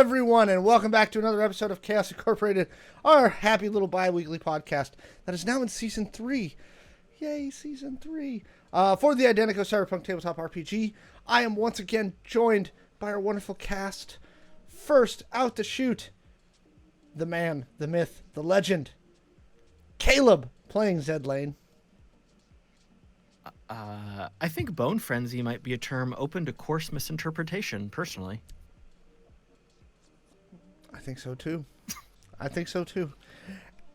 everyone, and welcome back to another episode of Chaos Incorporated, our happy little bi-weekly podcast that is now in Season 3. Yay, Season 3. For the Identico Cyberpunk Tabletop RPG, I am once again joined by our wonderful cast. First out to shoot, the man, the myth, the legend, Caleb, playing Zed Lane. I think bone frenzy might be a term open to coarse misinterpretation, personally. I think so too.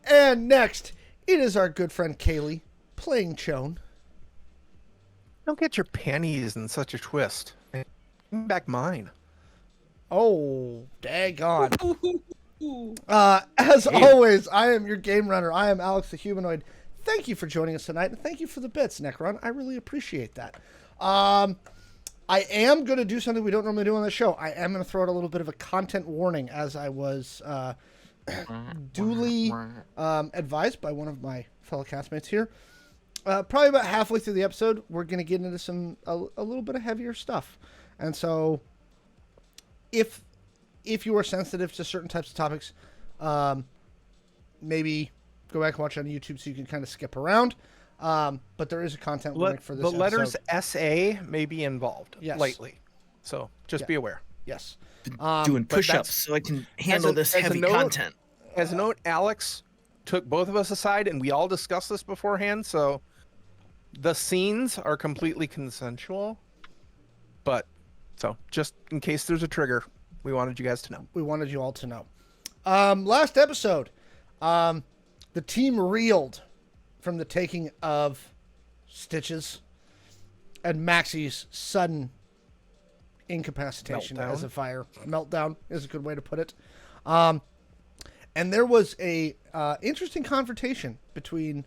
And next, it is our good friend Kaylee, playing Ch0wn. Don't get your panties in such a twist. Give me back mine. Oh, daggone. As always, I am your game runner. I am Alex the Humanoid. Thank you for joining us tonight, and thank you for the bits, Necron. I really appreciate that. I am going to do something we don't normally do on the show. I am going to throw out a little bit of a content warning, as I was duly advised by one of my fellow castmates here. Probably about halfway through the episode, we're going to get into a little bit of heavier stuff. And so, if you are sensitive to certain types of topics, maybe go back and watch it on YouTube so you can kind of skip around. But there is a content warning for this the episode. letters SA may be involved lightly. So just be aware. Yes. Doing push-ups so I can handle this heavy content. As a note, Alex took both of us aside, and we all discussed this beforehand, so the scenes are completely consensual. But, so, just in case there's a trigger, we wanted you guys to know. We wanted you all to know. Last episode, the team reeled from the taking of Stitches and Maxi's sudden incapacitation as a fire. Meltdown is a good way to put it. And there was a interesting confrontation between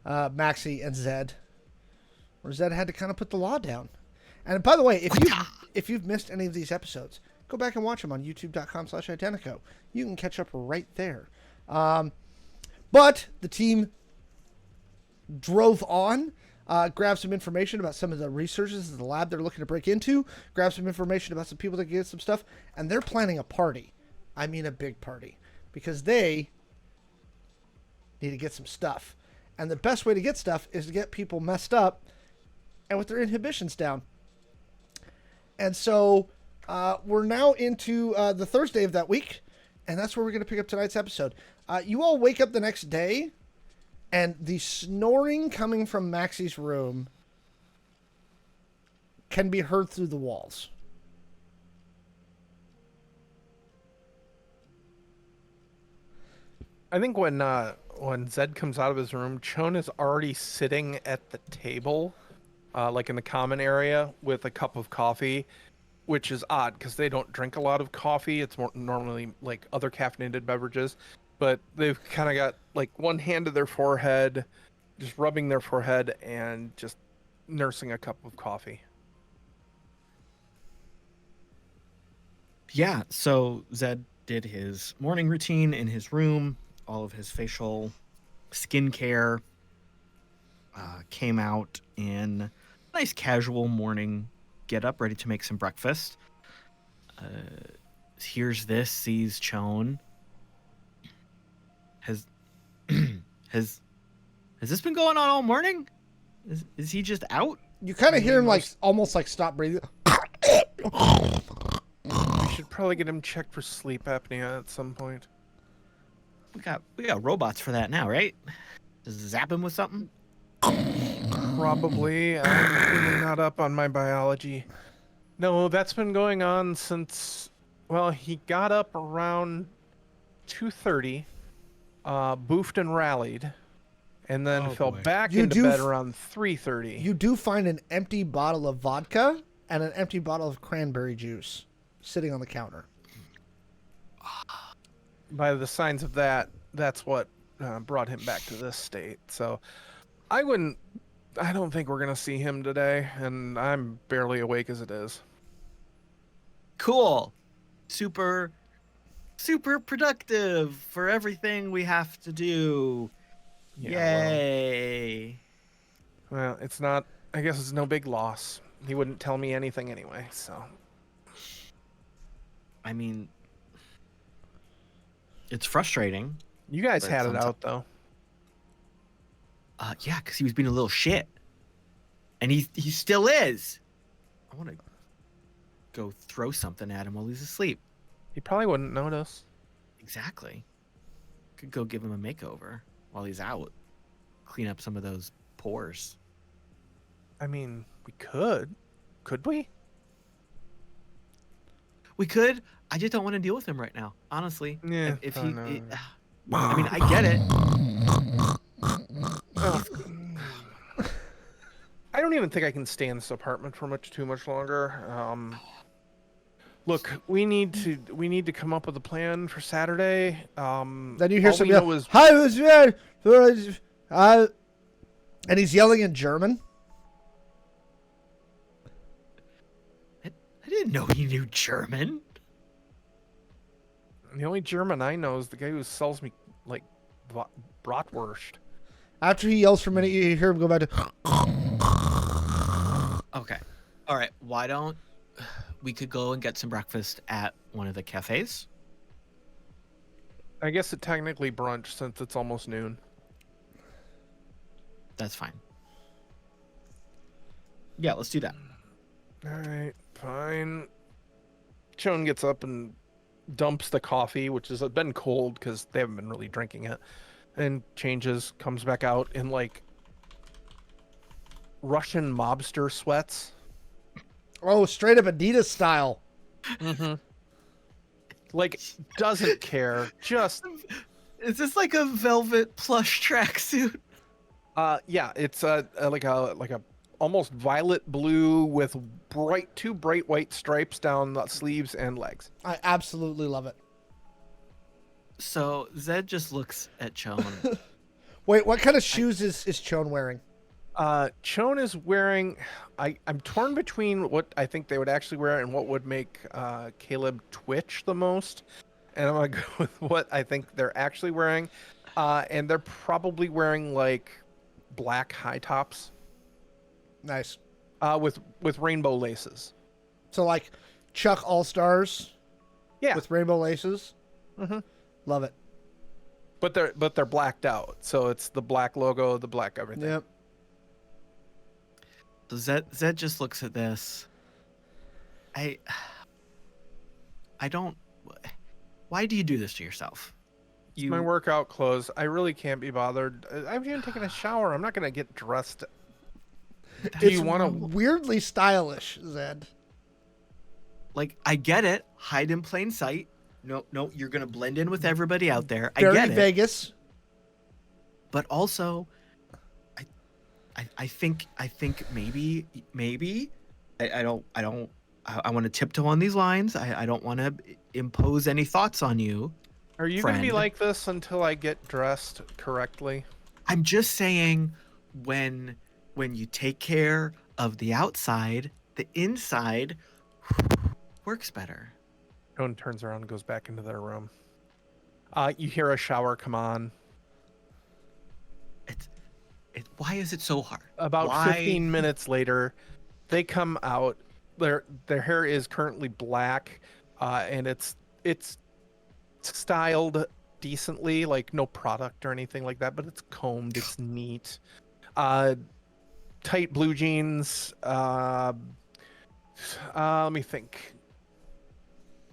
Maxi and Zed, where Zed had to kind of put the law down. And by the way, if you've missed any of these episodes, go back and watch them on youtube.com/Identico. You can catch up right there. But the team drove on, grabbed some information about some of the researchers at the lab they're looking to break into, grabbed some information about some people that get some stuff, and they're planning a party. I mean a big party. Because they need to get some stuff. And the best way to get stuff is to get people messed up and with their inhibitions down. And so we're now into the Thursday of that week, and that's where we're going to pick up tonight's episode. You all wake up the next day, and the snoring coming from Maxi's room can be heard through the walls. I think when Zed comes out of his room, Ch0wn is already sitting at the table, like in the common area, with a cup of coffee, which is odd because they don't drink a lot of coffee. It's more normally like other caffeinated beverages, but they've kind of got like one hand to their forehead, just rubbing their forehead and just nursing a cup of coffee. Yeah, so Zed did his morning routine in his room, all of his facial skincare, came out in a nice casual morning get up, ready to make some breakfast. Hears this, sees Ch0wn. Has this been going on all morning? Is he just out? You kind of hear him like almost like stop breathing. We should probably get him checked for sleep apnea at some point. We got robots for that now, right? Just zap him with something? Probably. I'm really not up on my biology. No, that's been going on since, well, he got up around 2:30, boofed and rallied, and then fell back into bed around 3:30. You do find an empty bottle of vodka and an empty bottle of cranberry juice sitting on the counter. By the signs of that, that's what brought him back to this state. So I don't think we're going to see him today, and I'm barely awake as it is. Cool. Super productive for everything we have to do. Yeah, yay. Well, it's not, I guess it's no big loss. He wouldn't tell me anything anyway, so. I mean, It's frustrating. You guys But had it sometimes- out though. Yeah, because he was being a little shit, and he still is. I want to go throw something at him while he's asleep. He probably wouldn't notice. Exactly. Could go give him a makeover while he's out. Clean up some of those pores. I mean, we could. Could we? We could. I just don't want to deal with him right now. Honestly. Yeah. If oh, he, no. I mean, I get it. I don't even think I can stay in this apartment for too much longer. Look, we need to come up with a plan for Saturday. Then you hear all some we yell, know is "Hi, was and he's yelling in German. I didn't know he knew German. the only German I know is the guy who sells me like bratwurst. After he yells for a minute, you hear him go back to. Okay. All right. Why don't we could go and get some breakfast at one of the cafes? I guess it technically brunch since it's almost noon. That's fine. Yeah, let's do that. All right, fine. Ch0wn gets up and dumps the coffee, which has been cold because they haven't been really drinking it, and changes, comes back out in like Russian mobster sweats. Oh, straight up Adidas style. Mm-hmm. Like, doesn't care. Just, Is this like a velvet plush tracksuit? yeah, it's like a almost violet blue with two bright white stripes down the sleeves and legs. I absolutely love it. So Zed just looks at Ch0wn. Wait, what kind of shoes is Ch0wn wearing? Ch0wn is wearing. I'm torn between what I think they would actually wear and what would make Caleb twitch the most, and I'm gonna go with what I think they're actually wearing, and they're probably wearing like black high tops, Nice. with rainbow laces. So like Chuck All Stars. Yeah. With rainbow laces. Mhm. Love it. But they're blacked out, so it's the black logo, the black everything. Yep. So Zed just looks at this. I don't. Why do you do this to yourself? It's my workout clothes. I really can't be bothered. I haven't even taken a shower. I'm not gonna get dressed. Do It's you want to? weirdly stylish, Zed. Like, I get it. Hide in plain sight. No, you're gonna blend in with everybody out there. I Very get it. Vegas. But also, I think maybe I want to tiptoe on these lines. I don't want to impose any thoughts on you. Are you gonna be friend. like this until I get dressed correctly? I'm just saying, when you take care of the outside, the inside works better. Ch0wn turns around and goes back into their room. You hear a shower come on. Why is it so hard? About Why? 15 minutes later, they come out. Their hair is currently black, and it's styled decently, like no product or anything like that, but it's combed. It's neat. Tight blue jeans. Let me think.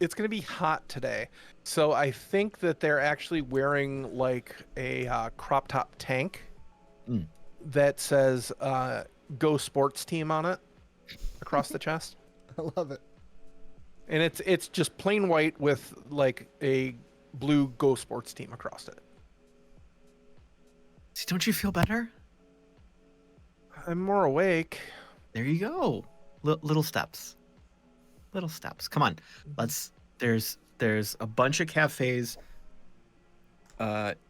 It's gonna be hot today, so I think that they're actually wearing like a crop top tank that says "Go Sports Team" on it across the chest, I love it. and it's just plain white with like a blue "Go Sports Team" across it. See, don't you feel better? I'm more awake. There you go. Little steps. Little steps. Come on. There's a bunch of cafes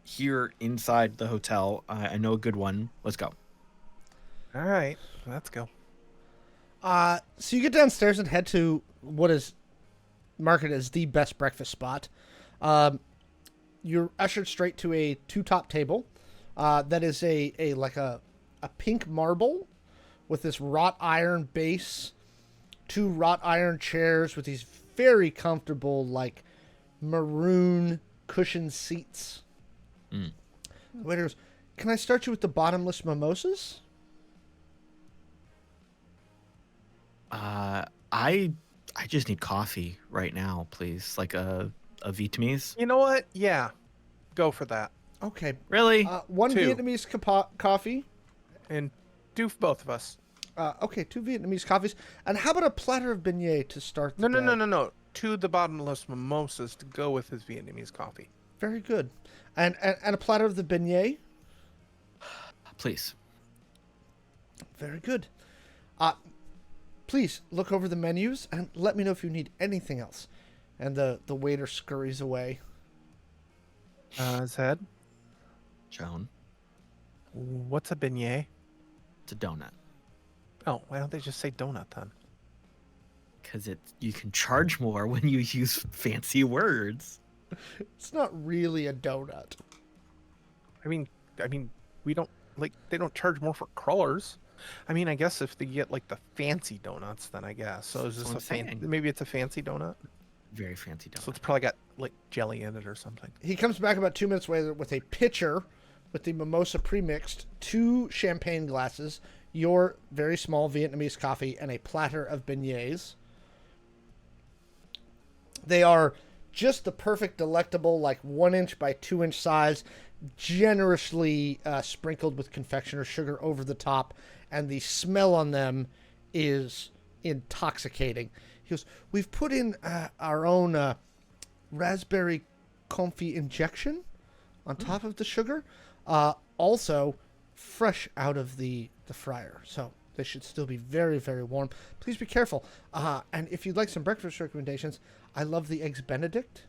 here inside the hotel. I know a good one. Let's go. All right, let's go. So you get downstairs and head to what is marketed as the best breakfast spot. You're ushered straight to a two-top table. That is a pink marble with this wrought iron base, two wrought iron chairs with these very comfortable like maroon cushioned seats. Mm. The waiter goes, "Can I start you with the bottomless mimosas?" I just need coffee right now, please. Like a Vietnamese. You know what? Yeah, go for that. Okay. Really? One 2. Vietnamese coffee. And do for both of us. Okay, 2 Vietnamese coffees. And how about a platter of beignet to start the day? No. 2 the bottomless mimosas to go with his Vietnamese coffee. Very good. And a platter of the beignet. Please. Very good. Please look over the menus and let me know if you need anything else. And the waiter scurries away. Zed, Ch0wn. what's a beignet? It's a donut. Oh, why don't they just say donut then? Because you can charge more when you use fancy words. It's not really a donut. I mean, we don't they don't charge more for crawlers. I mean, I guess if they get like the fancy donuts, then I guess. So is That's this what I'm saying. maybe it's a fancy donut? Very fancy donut. So it's probably got like jelly in it or something. He comes back about 2 minutes later with a pitcher with the mimosa premixed, 2 champagne glasses, your very small Vietnamese coffee, and a platter of beignets. They are just the perfect, delectable, like 1-inch by 2-inch size, generously sprinkled with confectioner's sugar over the top, and the smell on them is intoxicating. He goes, "We've put in our own raspberry comfy injection on top of the sugar, also fresh out of the fryer, so they should still be very, very warm. Please be careful. And if you'd like some breakfast recommendations, I love the Eggs Benedict.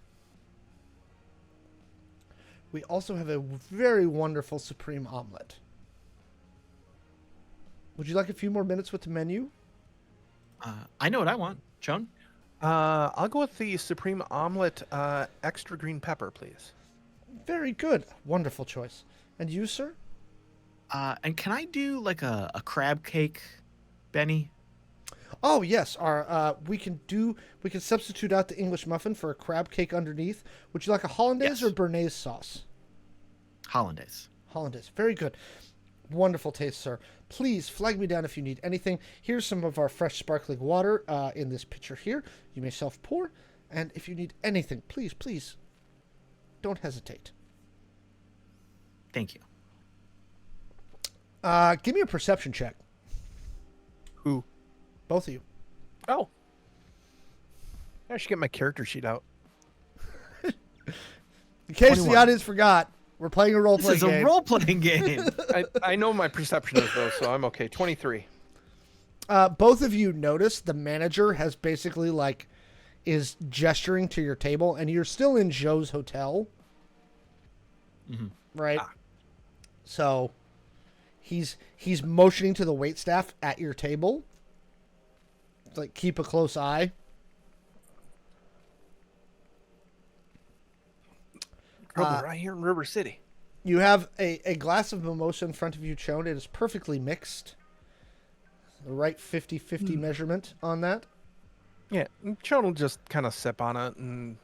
We also have a very wonderful Supreme Omelet. Would you like a few more minutes with the menu?" I know what I want. Ch0wn? I'll go with the Supreme Omelet extra green pepper, please. Very good. Wonderful choice. And you, sir? And can I do like a crab cake, Benny? Oh, yes. We can substitute out the English muffin for a crab cake underneath. Would you like a hollandaise Yes. or béarnaise sauce? Hollandaise. Hollandaise. Very good. Wonderful taste, sir. Please flag me down if you need anything. Here's some of our fresh sparkling water in this pitcher here. You may self-pour. And if you need anything, please, don't hesitate. Thank you. Give me a perception check. Who? Both of you. Oh. I should get my character sheet out. In case 21. the audience forgot, we're playing a role-playing This is game. a role-playing game. I know my perception is though, so I'm okay. 23. Both of you notice the manager has basically is gesturing to your table, and you're still in Joe's hotel, right? So he's motioning to the waitstaff at your table, like keep a close eye. Right here in River City. You have a glass of mimosa in front of you, Ch0wn. It is perfectly mixed. The right 50-50 measurement on that. Yeah, Ch0wn will just kind of sip on it and.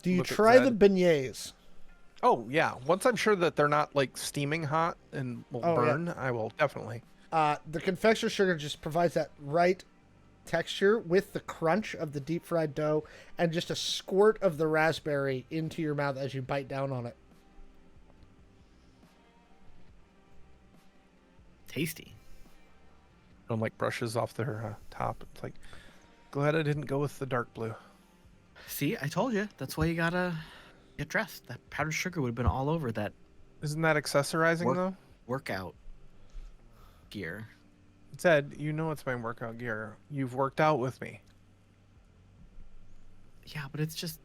Do you Look at try the Zed. beignets? Oh yeah, once I'm sure that they're not like steaming hot and will Oh, yeah. burn, I will definitely. The confectioner sugar just provides that right texture with the crunch of the deep fried dough and just a squirt of the raspberry into your mouth as you bite down on it. Tasty. And like brushes off their top. It's like, glad I didn't go with the dark blue. See, I told you. That's why you gotta get dressed. That powdered sugar would have been all over that Isn't that accessorizing though? workout gear. Zed, you know it's my workout gear. You've worked out with me. Yeah, but it's just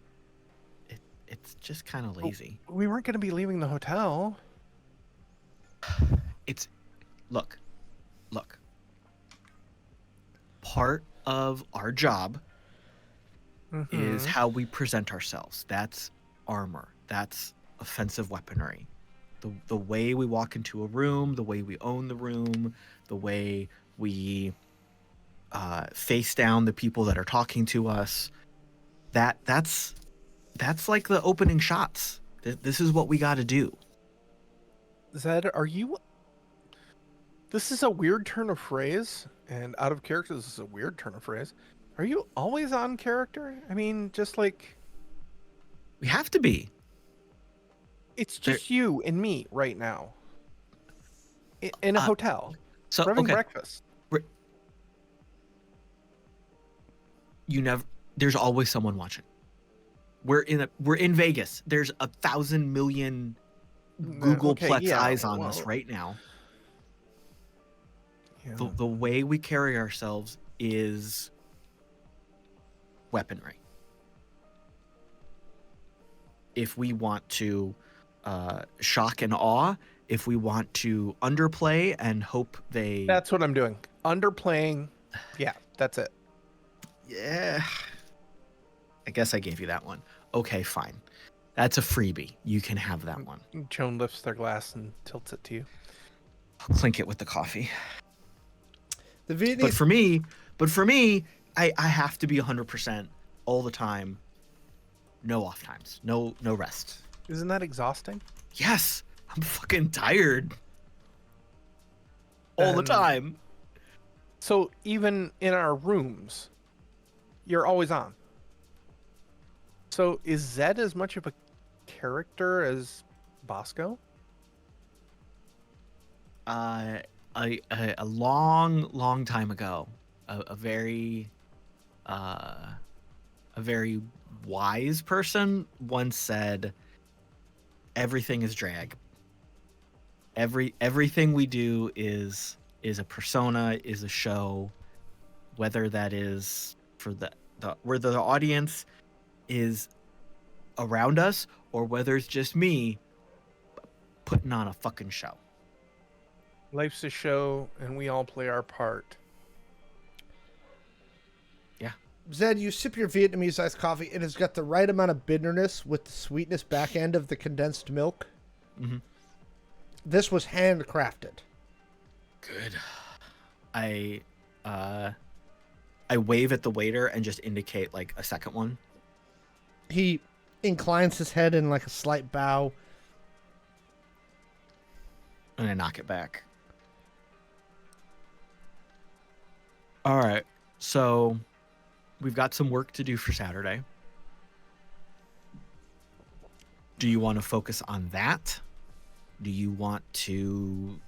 kind of lazy. We weren't going to be leaving the hotel. It's look. Part of our job is how we present ourselves. That's armor. That's offensive weaponry. The way we walk into a room, the way we own the room, the way we face down the people that are talking to us. That's that's like the opening shots. This is what we got to do. Zed, are you... This is a weird turn of phrase, and out of character, this is a weird turn of phrase. Are you always on character? I mean, just like... We have to be. It's just you and me right now. In a hotel. So We're having okay. breakfast. There's always someone watching. We're in Vegas. There's 1,000 million Googleplex eyes on us right now. Yeah. The way we carry ourselves is weaponry. If we want to shock and awe, if we want to underplay and hope they... That's what I'm doing. Underplaying. Yeah, that's it. Yeah. I guess I gave you that one. Okay, fine. That's a freebie. You can have that one. Ch0wn lifts their glass and tilts it to you. I'll clink it with the coffee. The Vietnamese... But for me, I have to be 100% all the time. No off times. No rest. Isn't that exhausting? Yes. I'm fucking tired. All the time. So even in our rooms, you're always on. So is Zed as much of a character as Bosco? A long time ago, a very wise person once said, "Everything is drag. Everything we do is a persona, is a show, whether that is for where the audience is around us or whether it's just me putting on a fucking show." Life's a show, and we all play our part. Yeah. Zed, you sip your Vietnamese iced coffee. It has got the right amount of bitterness with the sweetness back end of the condensed milk. Mm-hmm. This was handcrafted. Good. I wave at the waiter and just indicate like a second one. He inclines his head in like a slight bow. And I knock it back. All right. So we've got some work to do for Saturday. Do you want to focus on that? Do you want to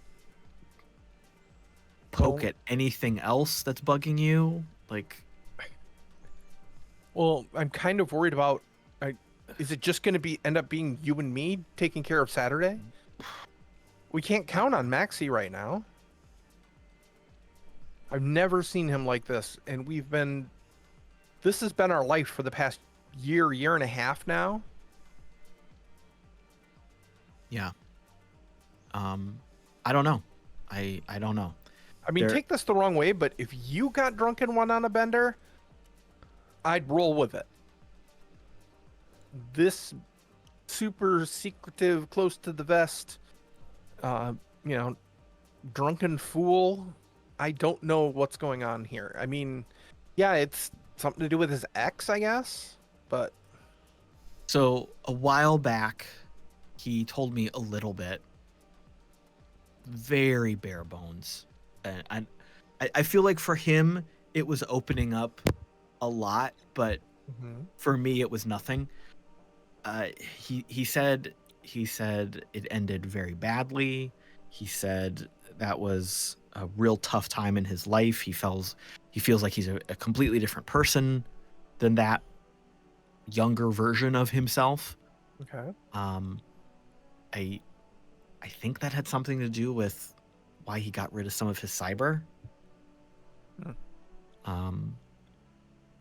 poke at anything else that's bugging you? Like, Well, I'm kind of worried about... is it just going to end up being you and me taking care of Saturday? We can't count on Maxi right now. I've never seen him like this, and this has been our life for the past year and a half now. yeah. I don't know. I don't know. I mean, take this the wrong way, but if you got drunk and went on a bender, I'd roll with it. This super secretive, close to the vest, drunken fool, I don't know what's going on here. I mean, yeah, it's something to do with his ex, I guess, but... So a while back, he told me a little bit. Very bare bones. And I feel like for him, it was opening up a lot, but for me, it was nothing. He said it ended very badly. He said that was a real tough time in his life. He feels like he's a completely different person than that younger version of himself. Okay. I think that had something to do with why he got rid of some of his cyber.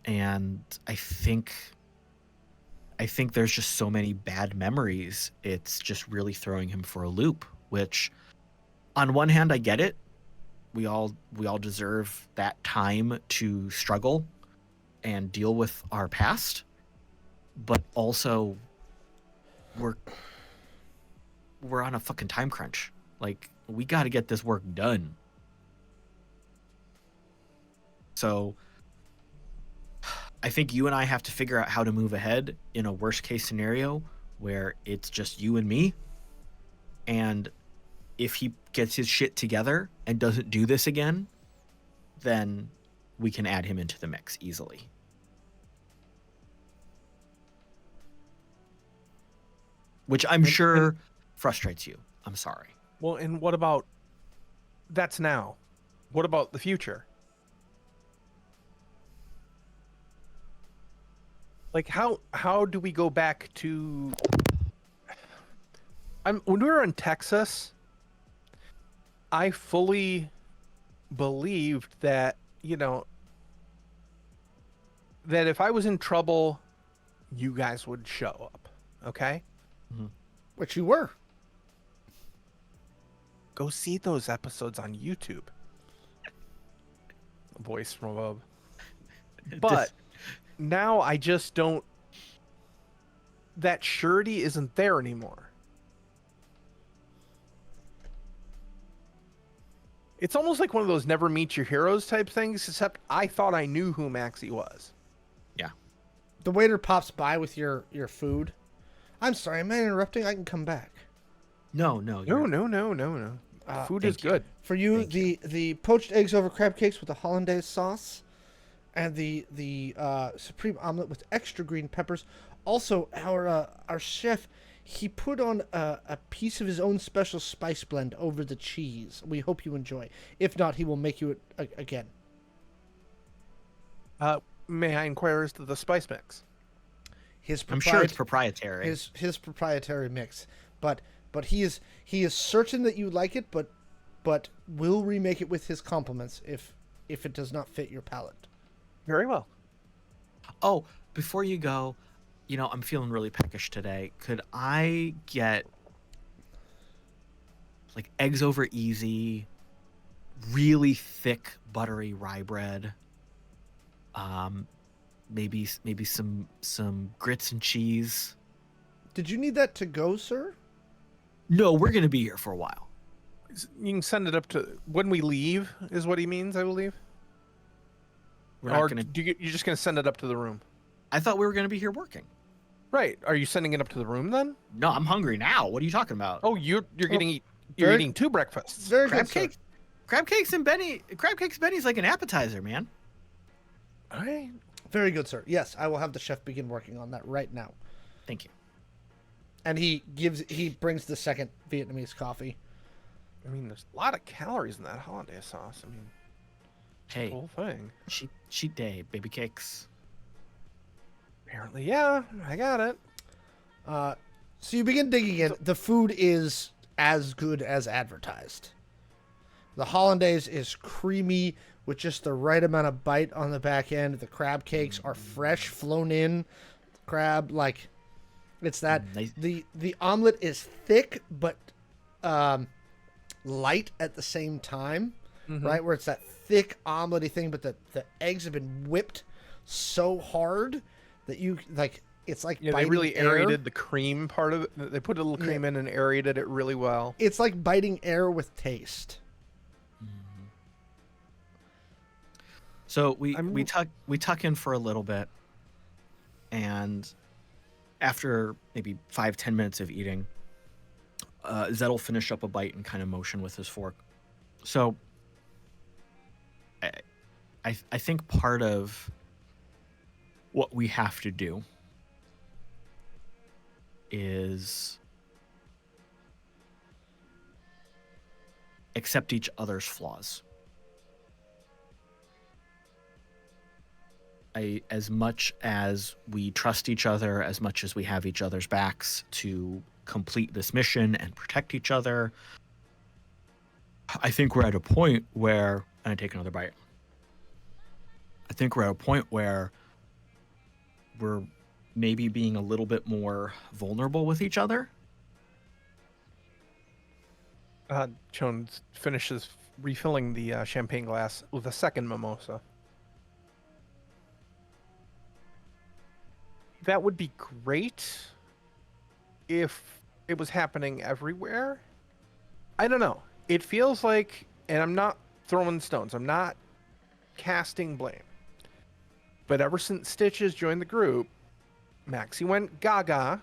And I think there's just so many bad memories. It's just really throwing him for a loop, which on one hand, I get it. We all deserve that time to struggle and deal with our past, but also we're on a fucking time crunch. Like, we got to get this work done. I think you and I have to figure out how to move ahead in a worst case scenario where it's just you and me. And if he gets his shit together and doesn't do this again, then we can add him into the mix easily. Which I'm sure frustrates you. I'm sorry. Well, and what about that's now? What about the future? Like how do we go back to when we were in Texas, I fully believed that, that if I was in trouble, you guys would show up. Okay? Mm-hmm. Which you were. Go see those episodes on YouTube. Voice from above. But now I just don't. That surety isn't there anymore. It's almost like one of those never meet your heroes type things, except I thought I knew who Maxi was. Yeah. The waiter pops by with your food. I'm sorry, am I interrupting? I can come back. No. No. Food is thank you. good. For you, Thank the poached eggs over crab cakes with the hollandaise sauce, and the supreme omelet with extra green peppers. Also, our chef, he put on a piece of his own special spice blend over the cheese. We hope you enjoy. If not, he will make you it again. May I inquire as to the spice mix? I'm sure it's proprietary. His proprietary mix, but he is certain that you like it, but will remake it with his compliments if it does not fit your palate. Very well. Oh, before you go, I'm feeling really peckish today. Could I get like eggs over easy, really thick buttery rye bread? Maybe some grits and cheese. Did you need that to go, sir? No, we're gonna be here for a while. You can send it up to when we leave, is what he means, I believe. We're not Or gonna. you're just going to send it up to the room? I thought we were gonna be here working. Right. Are you sending it up to the room then? No, I'm hungry now. What are you talking about? Oh, you're getting very- eating two breakfasts. Very crab good, sir. cake, crab cakes and Benny's like an appetizer, man. All right. Very good, sir. Yes, I will have the chef begin working on that right now. Thank you. And he brings the second Vietnamese coffee. I mean, there's a lot of calories in that hollandaise sauce. I mean, Hey, the whole thing. cheat day, baby cakes. Apparently, yeah, I got it. So you begin digging in. The food is as good as advertised. The hollandaise is creamy with just the right amount of bite on the back end. The crab cakes are fresh, flown in. Crab, like, it's that. Nice. The omelet is thick, but light at the same time, right? Where it's that thick omelety thing, but the eggs have been whipped so hard that you, like, it's like Yeah, they biting really air. aerated the cream part of it. They put a little cream in and aerated it really well. It's like biting air with taste. So we tuck in for a little bit, and after maybe 5-10 minutes of eating, Zed will finish up a bite and kind of motion with his fork. So I think part of what we have to do is accept each other's flaws. As much as we trust each other, as much as we have each other's backs to complete this mission and protect each other, I think we're at a point where, and I take another bite. I think we're at a point where we're maybe being a little bit more vulnerable with each other. Ch0wn finishes refilling the champagne glass with a second mimosa. That would be great if it was happening everywhere. I don't know. It feels like, and I'm not throwing stones, I'm not casting blame. But ever since Stitches joined the group, Maxi went gaga.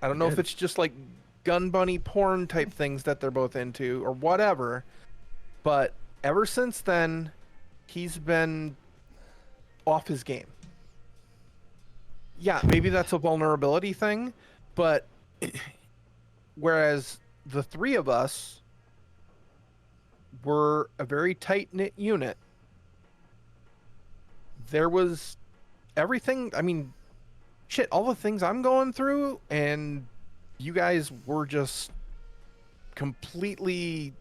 I don't know if it's just like gun bunny porn type things that they're both into or whatever, but ever since then, he's been off his game. Yeah, maybe that's a vulnerability thing, but whereas the three of us were a very tight-knit unit, there was everything, I mean, shit, all the things I'm going through, and you guys were just completely...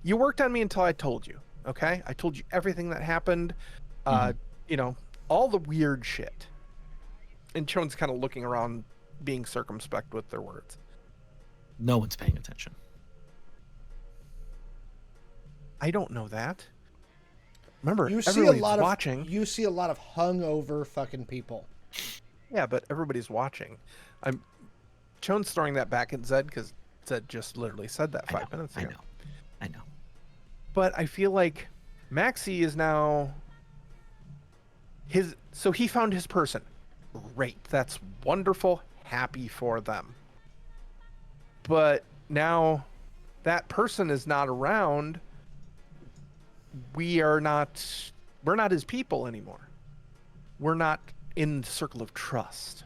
You worked on me until I told you, okay? I told you everything that happened, you know, all the weird shit. And Ch0wn's kind of looking around, being circumspect with their words. No one's paying attention. I don't know that. Remember, You see a everybody's lot watching. of you see a lot of hungover fucking people. Yeah, but everybody's watching. Ch0wn's throwing that back at Zed because Zed just literally said that 5 minutes ago. I know. But I feel like Maxi is now so he found his person. Great. That's wonderful. Happy for them. But now that person is not around. We're not his people anymore. We're not in the circle of trust.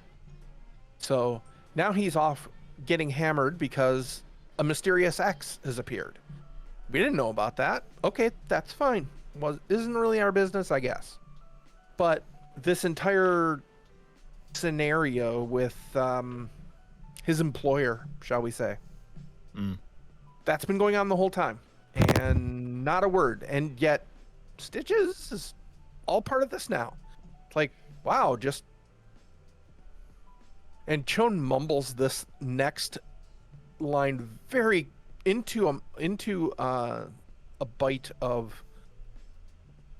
So now he's off getting hammered because a mysterious ex has appeared. We didn't know about that. Okay, that's fine. Isn't really our business, I guess. But this entire scenario with his employer, shall we say, that's been going on the whole time. And not a word. And yet, Stitches is all part of this now. It's like, wow, just... And Ch0wn mumbles this next line very into a bite of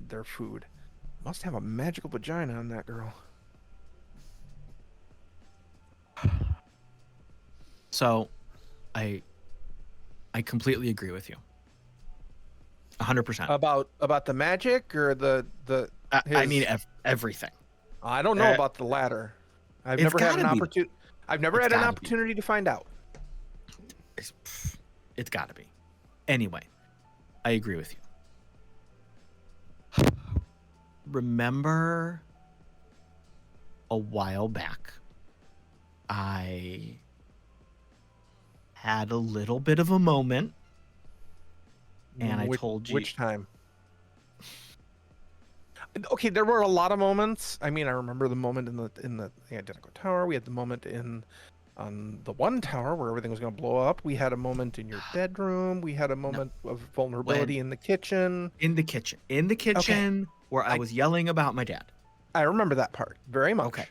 their food. Must have a magical vagina on that girl. So, I completely agree with you. 100%. About the magic or the I mean everything. I don't know about the latter. I've never had an opportunity. I've never had an opportunity to find out. It's got to be. Anyway, I agree with you. Remember a while back, I had a little bit of a moment, and I told you... Which time? Okay, there were a lot of moments. I mean, I remember the moment in the Identical Tower. We had the moment on the one tower where everything was going to blow up. We had a moment in your bedroom. We had a moment of vulnerability in the kitchen. In the kitchen, okay. Where I was yelling about my dad. I remember that part very much. Okay.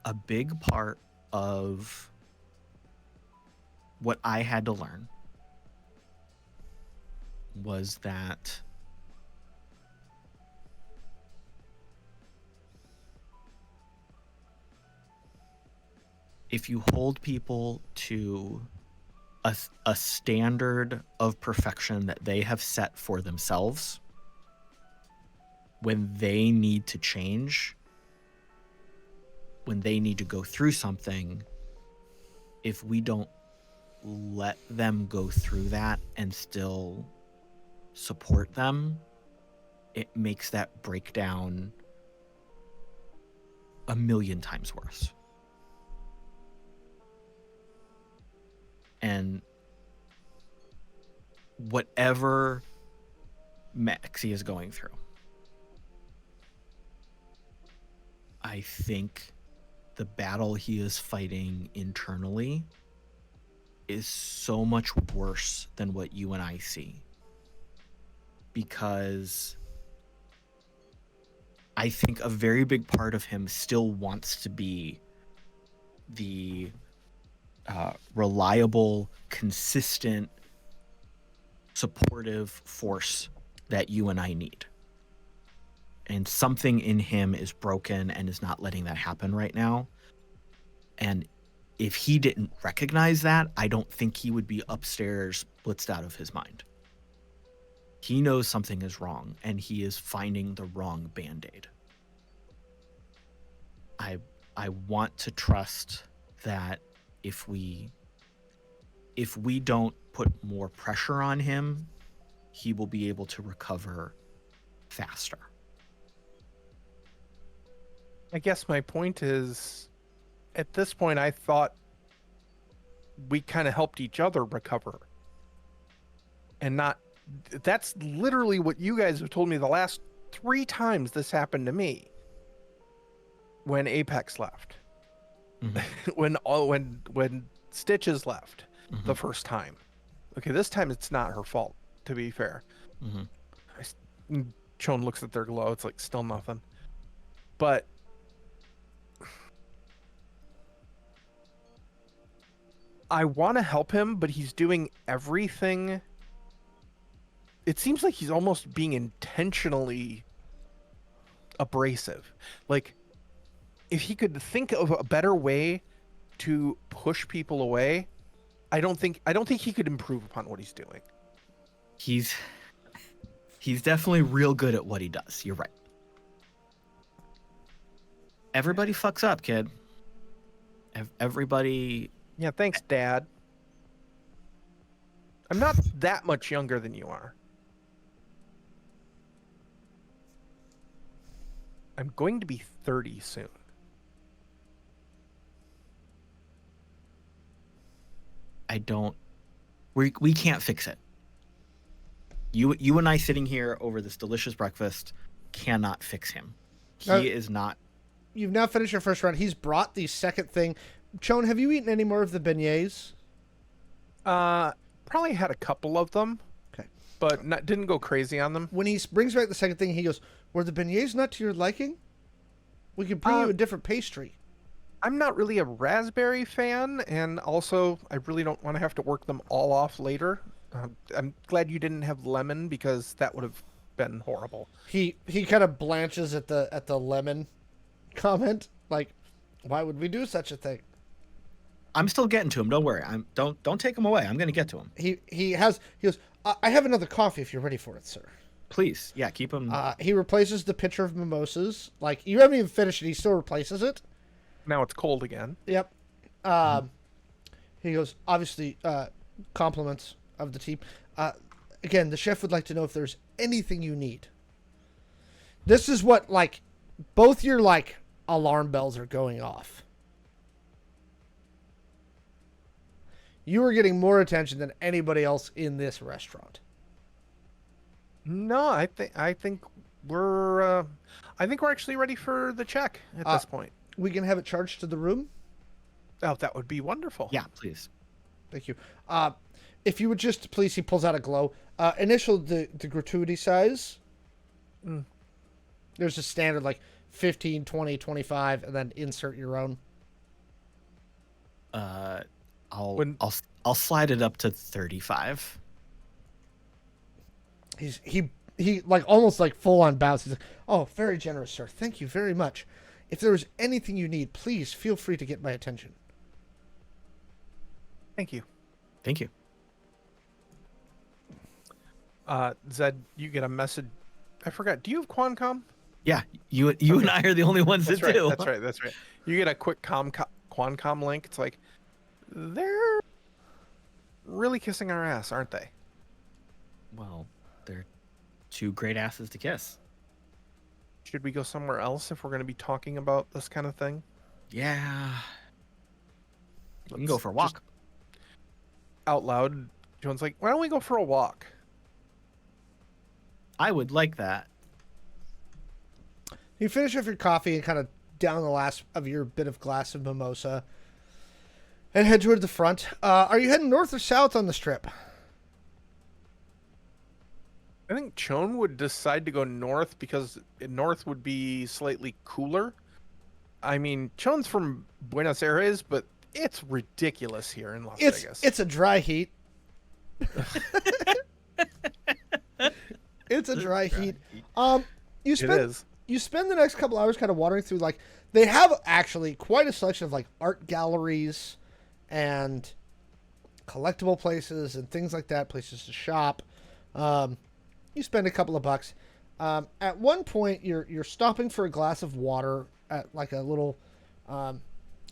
A big part of what I had to learn was that if you hold people to a standard of perfection that they have set for themselves, when they need to change, when they need to go through something, if we don't let them go through that and still support them, it makes that breakdown a million times worse. And whatever Maxi is going through, I think the battle he is fighting internally is so much worse than what you and I see. Because I think a very big part of him still wants to be the reliable, consistent, supportive force that you and I need. And something in him is broken and is not letting that happen right now. And if he didn't recognize that, I don't think he would be upstairs blitzed out of his mind. He knows something is wrong, and he is finding the wrong Band-Aid. I want to trust that if we don't put more pressure on him, he will be able to recover faster. I guess my point is, at this point, I thought we kind of helped each other recover. And not... That's literally what you guys have told me the last 3 times this happened to me. When Apex left. Mm-hmm. when Stitches left Mm-hmm. the first time. Okay, this time it's not her fault, to be fair. Mm-hmm. Ch0wn looks at their glow. It's like still nothing. But I want to help him, but he's doing everything. It seems like he's almost being intentionally abrasive. Like, if he could think of a better way to push people away, I don't think he could improve upon what he's doing. He's definitely real good at what he does. You're right. Everybody fucks up, kid. Everybody. Yeah, thanks, Dad. I'm not that much younger than you are. I'm going to be 30 soon. We can't fix it. You and I sitting here over this delicious breakfast cannot fix him. He is not. You've now finished your first round. He's brought the second thing. Ch0wn, have you eaten any more of the beignets? Probably had a couple of them. Okay. But didn't go crazy on them. When he brings back the second thing, he goes, "Were the beignets not to your liking? We could bring you a different pastry." I'm not really a raspberry fan, and also I really don't want to have to work them all off later. I'm glad you didn't have lemon, because that would have been horrible. He kind of blanches at the lemon comment, like, why would we do such a thing? I'm still getting to him. Don't worry. Don't take him away. I'm going to get to him. He goes, "I have another coffee if you're ready for it, sir." Please, yeah, keep him. He replaces the pitcher of mimosas. Like, you haven't even finished it. He still replaces it. Now it's cold again. Yep. He goes, obviously, compliments of the team. Again, the chef would like to know if there's anything you need. This is what, like, both your, like, alarm bells are going off. You are getting more attention than anybody else in this restaurant. No, I think we're actually ready for the check at this point. We can have it charged to the room. Oh, that would be wonderful. Yeah, please. Thank you. If you would just, please, he pulls out a glow. Initial the gratuity size. There's a standard, like, 15, 20, 25, and then insert your own. I'll slide it up to 35. He like almost like full on bows. He's like, "Oh, very generous, sir. Thank you very much. If there is anything you need, please feel free to get my attention." Thank you. Thank you. Zed, you get a message. I forgot. Do you have Qualcomm? Yeah, you and I are the only ones that do. That's right. You get a quick Qualcomm link. It's like, they're really kissing our ass, aren't they? Well, they're two great asses to kiss. Should we go somewhere else if we're going to be talking about this kind of thing? Yeah. We can go for a walk. Out loud, Ch0wn's like, "Why don't we go for a walk?" I would like that. You finish off your coffee and kind of down the last of your bit of glass of mimosa and head toward the front. Are you heading north or south on the strip? I think Ch0wn would decide to go north because north would be slightly cooler. I mean, Ch0wn's from Buenos Aires, but it's ridiculous here in Las Vegas. It's a dry heat. It's a dry heat. You spend the next couple hours kind of wandering through, like, they have actually quite a selection of, like, art galleries and collectible places and things like that, places to shop. You spend a couple of bucks. At one point, you're stopping for a glass of water at like a little.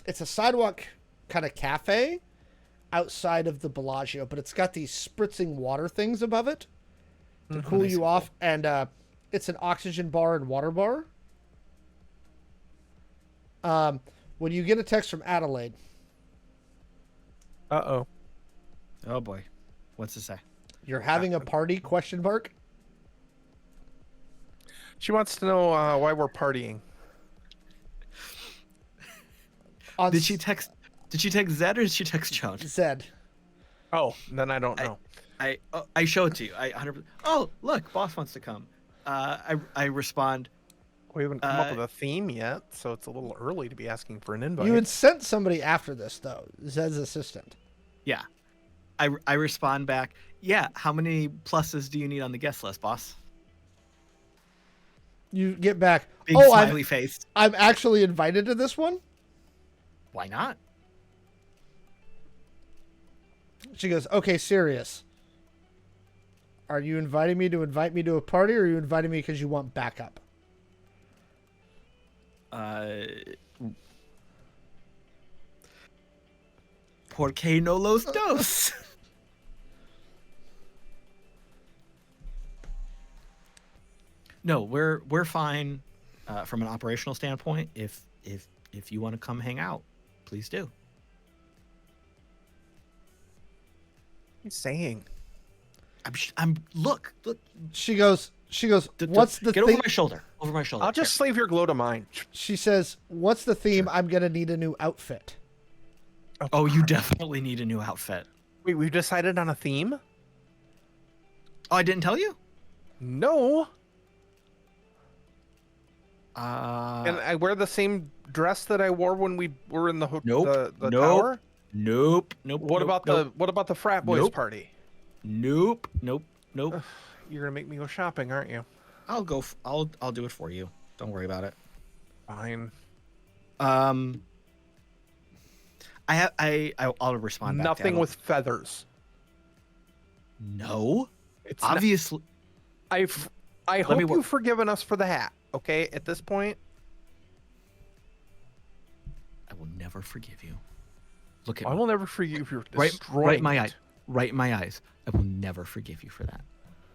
It's a sidewalk kind of cafe outside of the Bellagio, but it's got these spritzing water things above it to cool you off, and it's an oxygen bar and water bar. When you get a text from Adelaide. Uh-oh. Oh boy, what's it say? You're having a party? Question mark. She wants to know why we're partying. Did she text Zed or did she text Ch0wn? Zed. Oh, then I don't know. I show it to you. I 100%. Oh, look, boss wants to come. I respond. We haven't come up with a theme yet, so it's a little early to be asking for an invite. You had sent somebody after this, though. Zed's assistant. Yeah. I respond back. Yeah. How many pluses do you need on the guest list, boss? You get back. Big Oh, smiley face. I'm actually invited to this one? Why not? She goes, okay, serious. Are you inviting me to invite me to a party, or are you inviting me because you want backup? ¿Por qué no los dos? No, we're fine from an operational standpoint. If you want to come hang out, please do. He's saying. I'm look. She goes, what's the Get thing? over my shoulder. I'll just slave your glow to mine. She says, what's the theme? I'm going to need a new outfit. Oh, you definitely need a new outfit. Wait, we've decided on a theme? Oh, I didn't tell you? No. And And I wear the same dress that I wore when we were in the Nope. the Nope. tower? Nope. What about the frat boys Nope. party? Nope. You're gonna make me go shopping, aren't you? I'll do it for you. Don't worry about it. Fine. I'll respond back. Nothing with feathers. No. It's Obviously. I hope me you've forgiven us for the hat. Okay, at this point, I will never forgive you. Look at I me. will never forgive you for Right destroying in my it. eye. Right in my eyes. I will never forgive you for that.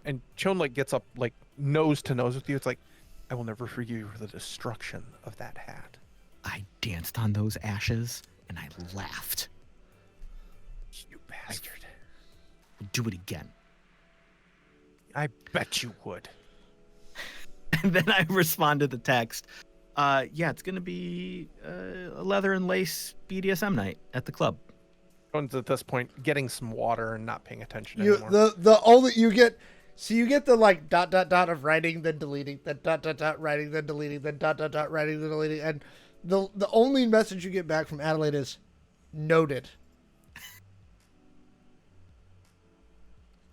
And Ch0wn like gets up like nose to nose with you. It's like, I will never forgive you for the destruction of that hat. I danced on those ashes and I laughed. You bastard. Do it again. I bet you would. And then I responded the text. Yeah, it's gonna be a leather and lace BDSM night at the club. Ch0wn's at this point getting some water and not paying attention You anymore. the only you get. So you get the like ... of writing, then deleting, then ... writing, then deleting, then ... writing, then deleting, and the only message you get back from Adelaide is noted.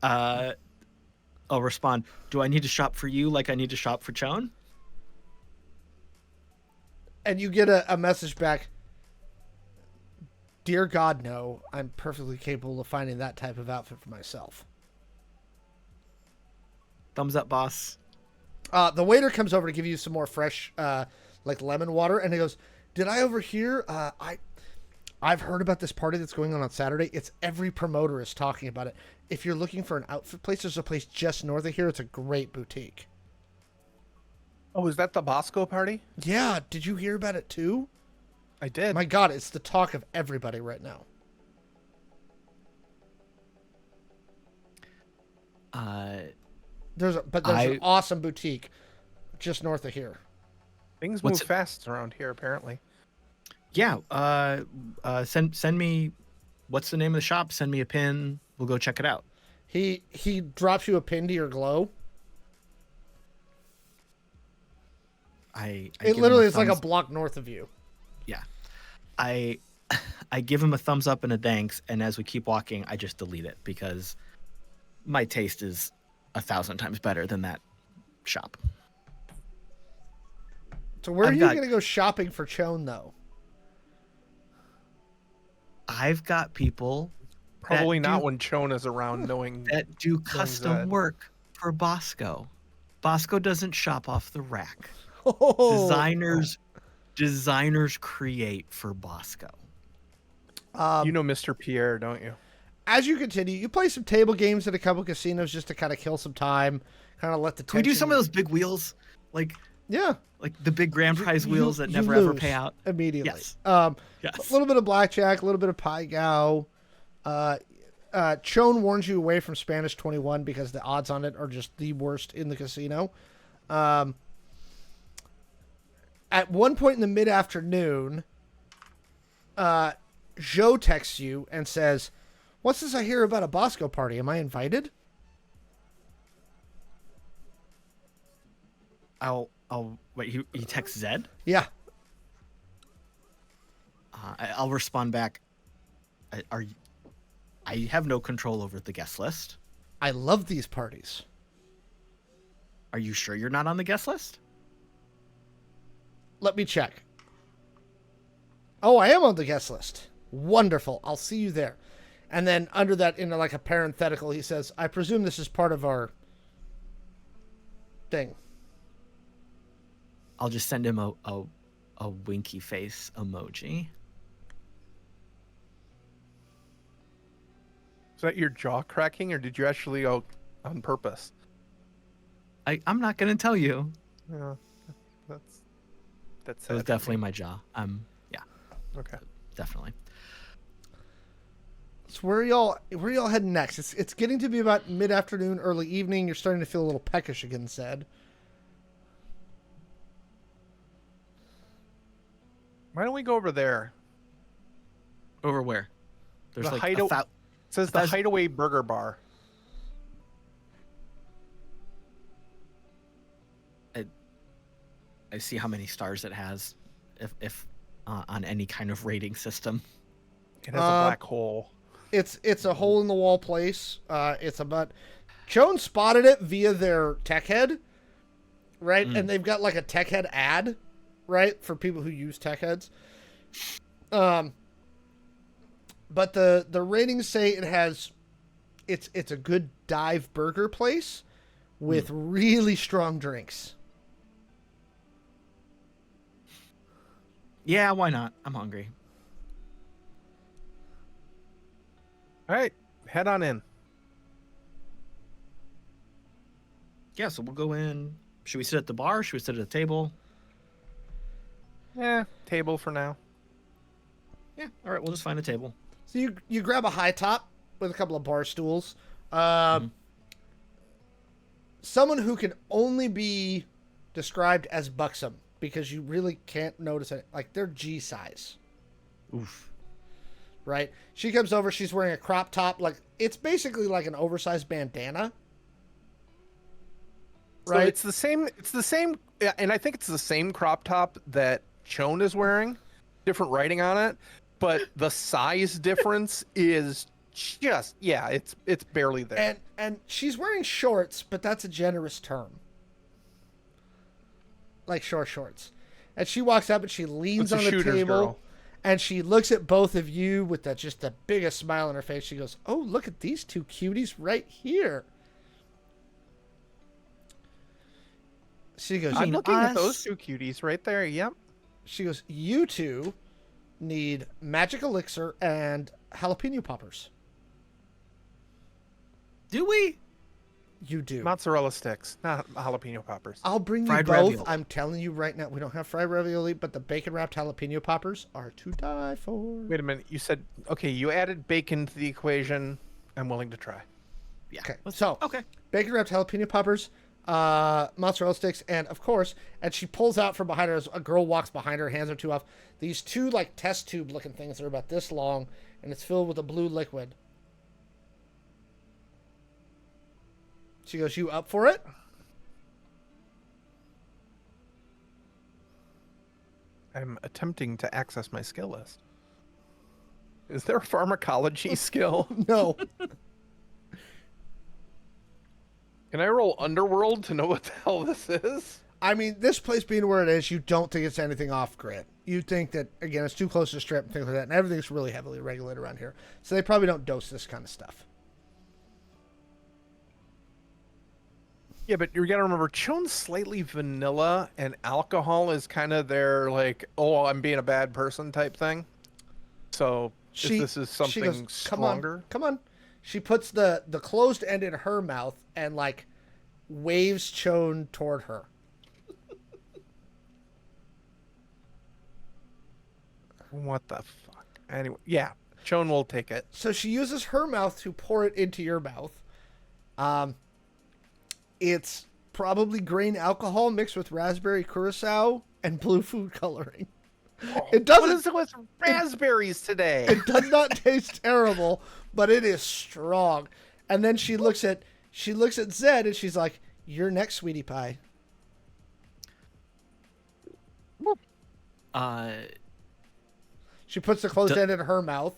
I'll respond. Do I need to shop for you like I need to shop for Ch0wn? And you get a message back. Dear God, no. I'm perfectly capable of finding that type of outfit for myself. Thumbs up, boss. The waiter comes over to give you some more fresh, like lemon water, and he goes, "Did I overhear? I've heard about this party that's going on Saturday. It's every promoter is talking about it. If you're looking for an outfit place, there's a place just north of here. It's a great boutique." Oh, is that the Bosco party? Yeah, did you hear about it too? I did. My God, it's the talk of everybody right now. There's an awesome boutique just north of here. Things move fast around here, apparently. Yeah. Send me. What's the name of the shop? Send me a pin. We'll go check it out. He drops you a pin to your glow. It literally is like a block north of you. Yeah. I give him a thumbs up and a thanks, and as we keep walking, I just delete it because my taste is 1,000 times better than that shop. So where are you going to go shopping for Ch0wn, though? I've got people Probably not when Ch0wn is around knowing that do custom work for Bosco. Bosco doesn't shop off the rack. Oh. Designers create for Bosco. You know Mr. Pierre, don't you? As you continue, you play some table games at a couple casinos just to kind of kill some time, kind of let the Can we do tension- some of those big wheels? Yeah. Like the big grand prize wheels that You never ever lose pay out? immediately. Yes. A Yes. little bit of blackjack, a little bit of pie gow. Ch0wn warns you away from Spanish 21 because the odds on it are just the worst in the casino. At one point in the mid-afternoon, Joe texts you and says, "What's this I hear about a Bosco party? Am I invited?" I'll wait. He texts Zed. Yeah. I'll respond back. I have no control over the guest list. I love these parties. Are you sure you're not on the guest list? Let me check. Oh, I am on the guest list. Wonderful. I'll see you there. And then under that, in like a parenthetical, he says, "I presume this is part of our thing." I'll just send him a winky face emoji. Is that your jaw cracking, or did you actually go on purpose? I'm not gonna tell you. Yeah, that's It was sad to definitely me. my jaw. Yeah, Okay. definitely. So where y'all heading next? It's getting to be about mid-afternoon, early evening. You're starting to feel a little peckish again, Zed. Why don't we go over there? Over where? There's The like hideout- It says the That's- Hideaway Burger Bar. I see how many stars it has, if on any kind of rating system. It has a black hole. It's a hole in the wall place. It's about Ch0wn spotted it via their tech head, right? And they've got like a tech head ad, right, for people who use tech heads. But the ratings say it's a good dive burger place with really strong drinks. Yeah, why not? I'm hungry. All right, head on in. Yeah, so we'll go in. Should we sit at the bar? Should we sit at a table? Yeah, table for now. Yeah, all right, we'll just find a table. So you grab a high top with a couple of bar stools. Someone who can only be described as buxom because you really can't notice it. Like, they're G size. Oof. Right? She comes over. She's wearing a crop top. Like, it's basically like an oversized bandana. Right. So it's the same, and I think it's the same crop top that Ch0wn is wearing. Different writing on it, but the size difference is just it's barely there. And she's wearing shorts, but that's a generous term. Like short shorts. And she walks up and she leans on the table. Girl. And she looks at both of you with just the biggest smile on her face. She goes, "Oh, look at these two cuties right here." She goes, I'm looking at those two cuties right there. Yep. She goes, "You two need magic elixir and jalapeno poppers." Do we? You do. Mozzarella sticks, not jalapeno poppers. I'll bring you Fried both. ravioli. I'm telling you right now, we don't have fried ravioli, but the bacon wrapped jalapeno poppers are to die for. Wait a minute. You said, okay, you added bacon to the equation. I'm willing to try. Yeah. Okay. Let's- So, okay. bacon wrapped jalapeno poppers, mozzarella sticks, and of course, and she pulls out from behind her as a girl walks behind her, hands her two off, these two like test tube looking things that are about this long, and it's filled with a blue liquid. She goes, "You up for it?" I'm attempting to access my skill list. Is there a pharmacology skill? No. Can I roll Underworld to know what the hell this is? I mean, this place being where it is, you don't think it's anything off grid. You think that, again, it's too close to strip and things like that, and everything's really heavily regulated around here. So they probably don't dose this kind of stuff. Yeah, but you got to remember, Ch0wn's slightly vanilla, and alcohol is kind of their like, oh, I'm being a bad person type thing. So if this is She goes, something come on, stronger, come on. She puts the closed end in her mouth and like waves Ch0wn toward her. what the fuck? Anyway, yeah, Ch0wn will take it. So she uses her mouth to pour it into your mouth. It's probably grain alcohol mixed with raspberry curacao and blue food coloring. It What doesn't. is it with raspberries today? It does not taste terrible, but it is strong. And then she looks at Zed and she's like, "You're next, sweetie pie." She puts the closed end in her mouth.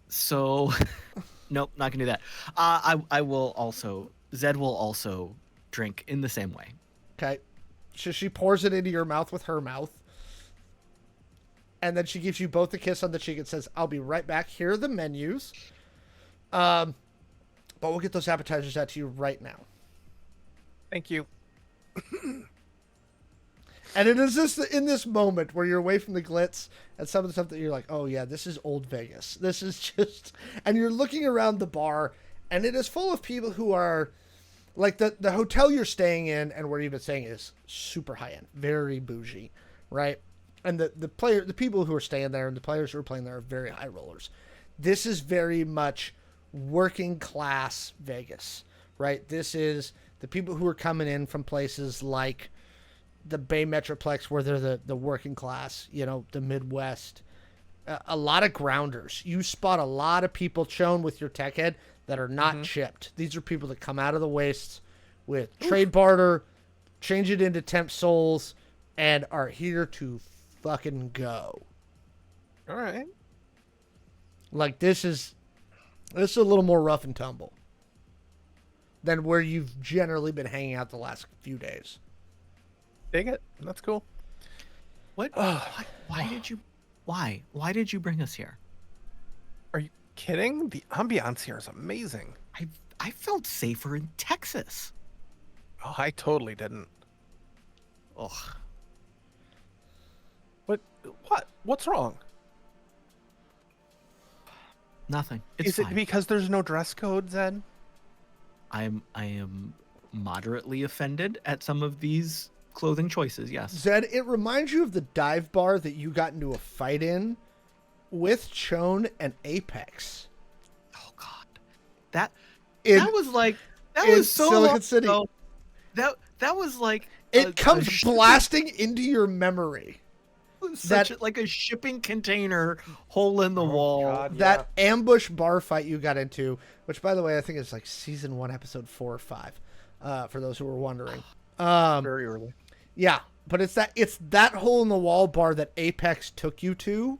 So, nope, not gonna do that. I will also. Zed will also drink in the same way. Okay. So she pours it into your mouth with her mouth. And then she gives you both a kiss on the cheek and says, "I'll be right back. Here are the menus. But we'll get those appetizers out to you right now." Thank you. And it is this in this moment where you're away from the glitz and some of the stuff that you're like, "Oh yeah, this is old Vegas. This is just," and you're looking around the bar and it is full of people who are like the hotel you're staying in and where you've been staying is super high end, very bougie, right? And the people who are staying there and the players who are playing there are very high rollers. This is very much working class Vegas, right? This is the people who are coming in from places like the Bay Metroplex, where they're the working class, the Midwest. A lot of grounders. You spot a lot of people Ch0wn with your tech head that are not chipped. These are people that come out of the wastes with trade barter, change it into temp souls, and are here to fucking go. All right. Like this is a little more rough and tumble than where you've generally been hanging out the last few days. Dig it. That's cool. What? Why did you? Why did you bring us here? Are you kidding? The ambiance here is amazing. I felt safer in Texas. Oh, I totally didn't. Ugh. What's wrong? Nothing. It's Is fine. it because there's no dress code, Zed? I am moderately offended at some of these clothing choices. Yes. Zed, it reminds you of the dive bar that you got into a fight in with Ch0wn and Apex. Oh God, that In- was like that in was so Silicon long City. ago. That was like It comes blasting into your memory. like a shipping container hole in the wall. God, That ambush bar fight you got into, which by the way, I think is like season 1, episode 4 or 5, for those who were wondering. very early. Yeah, but it's that hole in the wall bar that Apex took you to.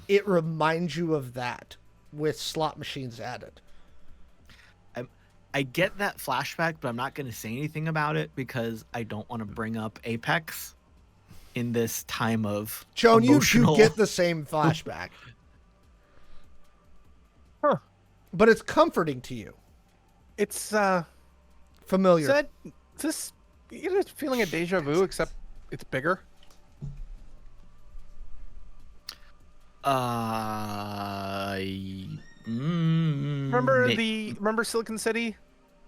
It reminds you of that with slot machines added. I get that flashback, but I'm not going to say anything about it because I don't want to bring up Apex in this time of Ch0wn, emotional... you get the same flashback. Huh. But it's comforting to you. It's Familiar. Zed, is this you're just feeling a deja vu, except it's bigger. Remember Silicon City,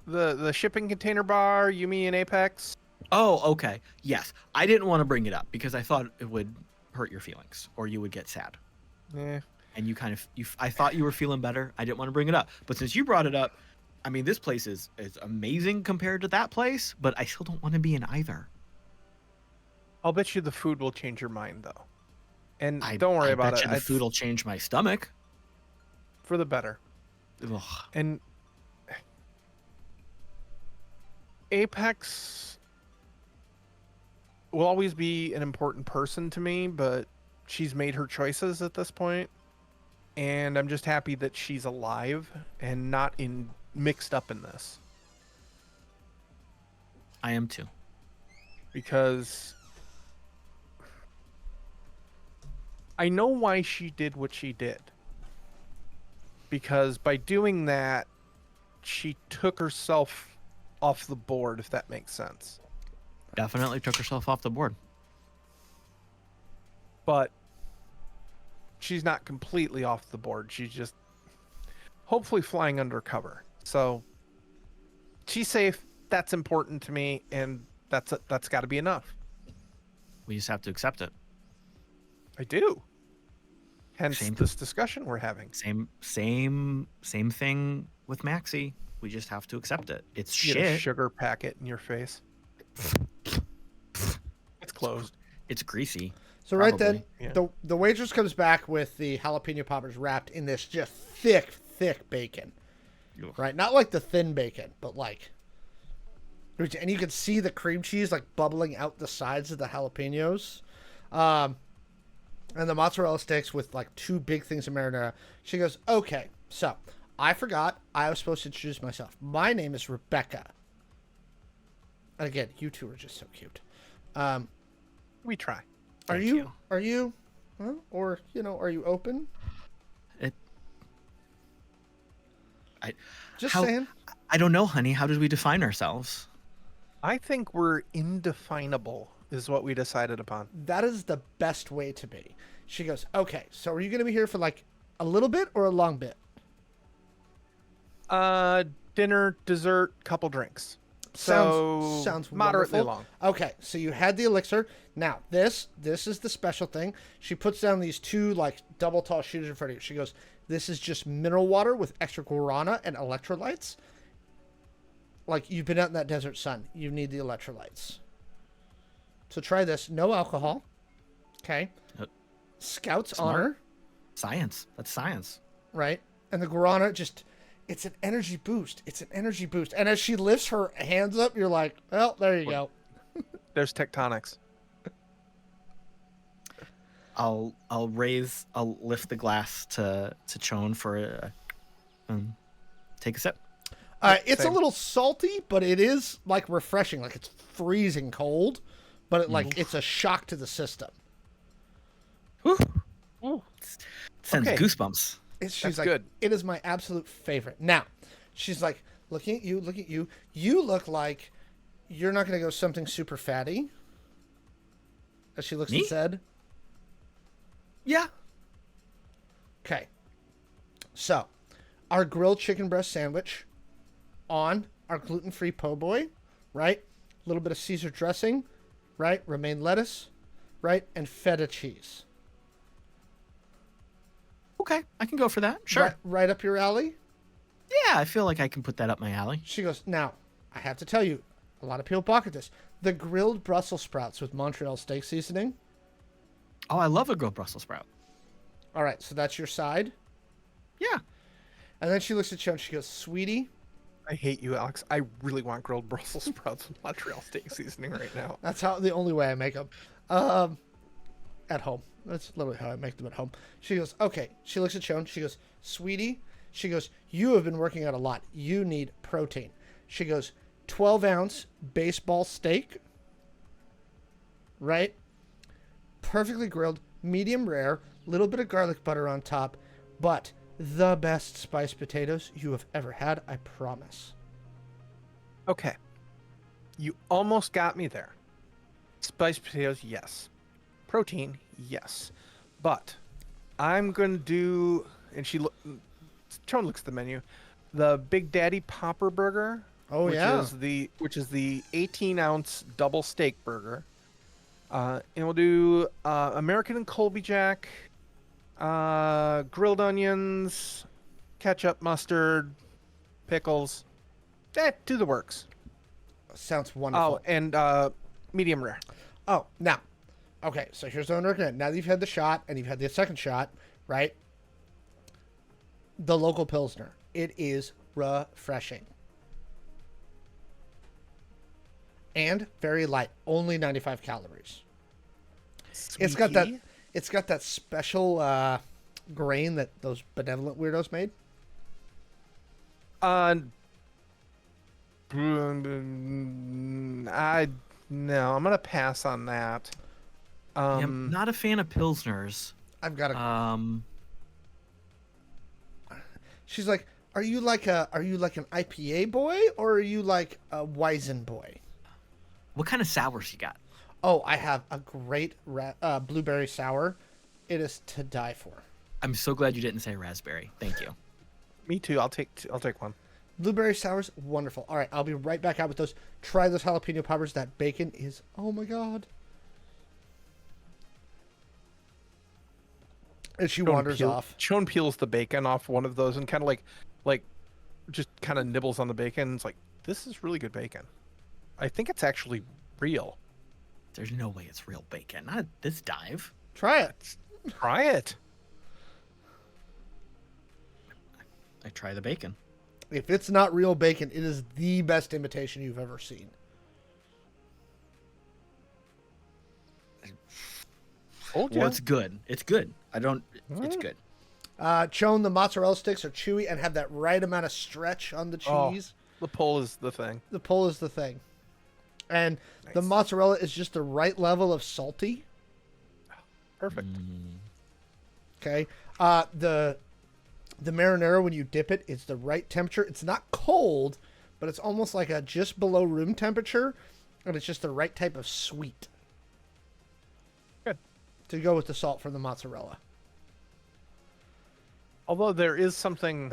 the shipping container bar, Yumi and Apex. Oh, okay. Yes. I didn't want to bring it up because I thought it would hurt your feelings or you would get sad. Yeah. And I thought you were feeling better. I didn't want to bring it up. But since you brought it up, I mean, this place is amazing compared to that place, but I still don't want to be in either. I'll bet you the food will change your mind, though. And don't worry about bet it. You the food will change my stomach. For the better. Ugh. And Apex will always be an important person to me, but she's made her choices at this point, and I'm just happy that she's alive and not mixed up in this. I am too. Because I know why she did what she did. Because by doing that, she took herself off the board, if that makes sense. Definitely took herself off the board. But she's not completely off the board. She's just hopefully flying under cover. So she's safe. That's important to me, and that's got to be enough. We just have to accept it. I do. Hence Same. this discussion we're having. Same thing with Maxi. We just have to accept it. It's Get a shit. sugar packet in your face. It's closed. It's greasy. So right then, yeah. the waitress comes back with the jalapeno poppers wrapped in this just thick bacon. Ugh. Right? Not like the thin bacon, but like... And you can see the cream cheese like bubbling out the sides of the jalapenos. And the mozzarella sticks with like 2 big things of marinara. She goes, okay, so I forgot I was supposed to introduce myself. My name is Rebecca. And again, you two are just so cute. We try. Are you? Are you open? Saying. I don't know, honey. How did we define ourselves? I think we're indefinable, is what we decided upon. That is the best way to be. She goes, okay, so are you going to be here for like a little bit or a long bit? Dinner, dessert, couple drinks. Sounds moderately wonderful. long. Okay, so you had the elixir. Now, this is the special thing. She puts down these 2 like double tall shooters in front of you. She goes, this is just mineral water with extra guarana and electrolytes. Like, you've been out in that desert sun. You need the electrolytes. So try this. No alcohol. Okay. Scout's Smart. honor. Science. That's science. Right? And the guarana just... It's an energy boost. It's an energy boost. And as she lifts her hands up, you're like, well, there you go. There's tectonics. I'll lift the glass to Ch0wn for take a sip. It's Same. a little salty, but it is like refreshing. Like it's freezing cold, but it's a shock to the system. Whew. Ooh. Sends Okay. goosebumps. She's That's like, good. It is my absolute favorite. Now, she's like, looking at you. You look like you're not going to go something super fatty. As she looks Me? at Zed. Yeah. Okay. So, our grilled chicken breast sandwich on our gluten-free po' boy, right? A little bit of Caesar dressing, right? Romaine lettuce, right? And feta cheese. Okay, I can go for that. Sure. Right up your alley. Yeah, I feel like I can put that up my alley. She goes, now, I have to tell you, a lot of people balk at this. The grilled Brussels sprouts with Montreal steak seasoning. Oh, I love a grilled Brussels sprout. All right, so that's your side. Yeah. And then she looks at Ch0wn. She goes, sweetie. I hate you, Alex. I really want grilled Brussels sprouts with Montreal steak seasoning right now. That's the only way I make them. At home. That's literally how I make them at home. She goes, okay. She looks at Ch0wn. She goes, sweetie. She goes, you have been working out a lot. You need protein. She goes, 12-ounce baseball steak. Right? Perfectly grilled, medium rare, little bit of garlic butter on top, but the best spiced potatoes you have ever had, I promise. Okay. You almost got me there. Spiced potatoes, yes. Protein, yes. But I'm going to do, and Ch0wn looks at the menu, the Big Daddy Popper Burger. Oh, yeah. Which is the 18-ounce double steak burger. And we'll do American and Colby Jack, grilled onions, ketchup, mustard, pickles. Do the works. Sounds wonderful. Oh, and medium rare. Oh, now, okay, so here's what I'm looking at. Now that you've had the shot and you've had the second shot, right? The local Pilsner. It is refreshing. And very light, only 95 calories. It's got that special grain that those benevolent weirdos made. I'm gonna pass on that. Yeah, I'm not a fan of Pilsners. I've got a. She's like, Are you like an IPA boy or are you like a Weizen boy? What kind of sours you got? Oh, I have a great blueberry sour. It is to die for. I'm so glad you didn't say raspberry. Thank you. Me too. I'll take one. Blueberry sour's wonderful. All right, I'll be right back out with those. Try those jalapeno poppers. That bacon is, oh my god. And she wanders off. Ch0wn peels the bacon off one of those and kind of like, just kind of nibbles on the bacon. It's like, this is really good bacon. I think it's actually real. There's no way it's real bacon. Not this dive. Try it. Try it. I try the bacon. If it's not real bacon, it is the best imitation you've ever seen. Well, it's good. It's good. It's good. Ch0wn, the mozzarella sticks are chewy and have that right amount of stretch on the cheese. The pull is the thing. The pull is the thing. And Nice. the mozzarella is just the right level of salty. Perfect. Okay. The marinara, when you dip it, it's the right temperature. It's not cold, but it's almost like a just below room temperature, and it's just the right type of sweet. Good. To go with the salt from the mozzarella. Although there is something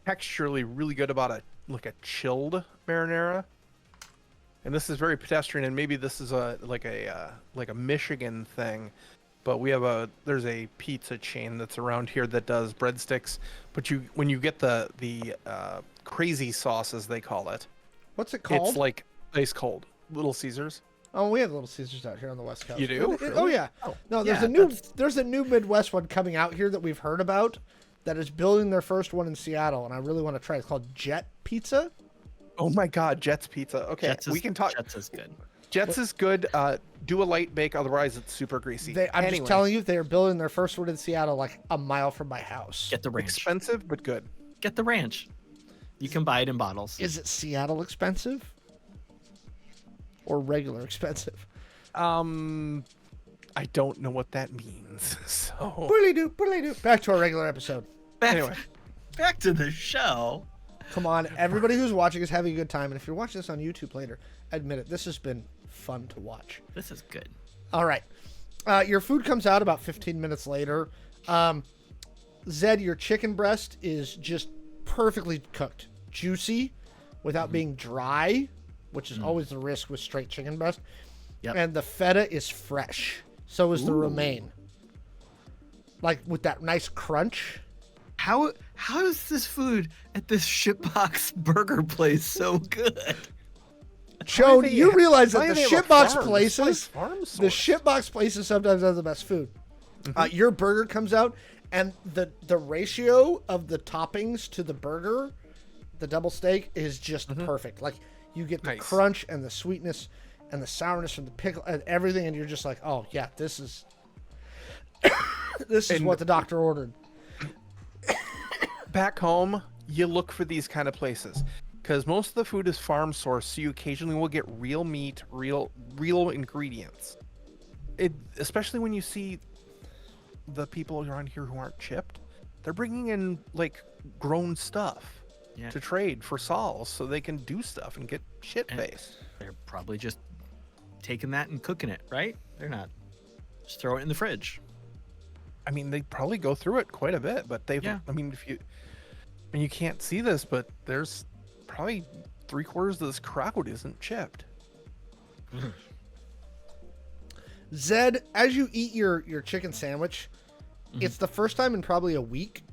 texturally really good about a chilled marinara. And this is very pedestrian, and maybe this is a Michigan thing. But there's a pizza chain that's around here that does breadsticks. But when you get the crazy sauce, as they call it, What's it called? it's like ice cold. Little Caesars. Oh, we have Little Caesars out here on the West Coast. You do? Oh yeah. Oh. No, there's Yeah, there's a new Midwest one coming out here that we've heard about that is building their first one in Seattle, and I really want to try it. It's called Jet Pizza. Oh my God, Jets Pizza. Okay, we can talk. Jets is good. Jets is good. Do a light bake, otherwise it's super greasy. I'm just telling you, they are building their first one in Seattle, like a mile from my house. Get the ranch. Expensive but good. Get the ranch. You can buy it in bottles. Is it Seattle expensive? Or regular expensive? I don't know what that means. So Boodly-doo. Back to our regular episode. anyway, Back to the show. Come on, everybody who's watching is having a good time, and if you're watching this on YouTube later, admit it. This has been fun to watch. This is good. All right. Your food comes out about 15 minutes later. Zed, your chicken breast is just perfectly cooked. Juicy without being dry, which is always the risk with straight chicken breast. Yep. And the feta is fresh. So is the romaine. Like with that nice crunch. How is this food at this shitbox burger place so good? Ch0wn, you realize that the they have a shitbox farm? places, This place farm the source. shitbox places sometimes have the best food. Your burger comes out, and the ratio of the toppings to the burger, the double steak, is just perfect. Like you get the Nice. crunch and the sweetness and the sourness from the pickle and everything, and you're just like, oh yeah, this is this is And- what the doctor ordered. back home, you look for these kind of places because most of the food is farm sourced, so you occasionally will get real meat, real ingredients. Especially when you see the people around here who aren't chipped, they're bringing in like grown stuff Yeah. to trade for sols so they can do stuff and get shit faced. They're probably just taking that and cooking it, right? They're not. Just throw it in the fridge. I mean, they probably go through it quite a bit, but Yeah. I mean, you can't see this, but there's probably 3/4 of this crowd isn't chipped. Zed, as you eat your chicken sandwich, it's the first time in probably a week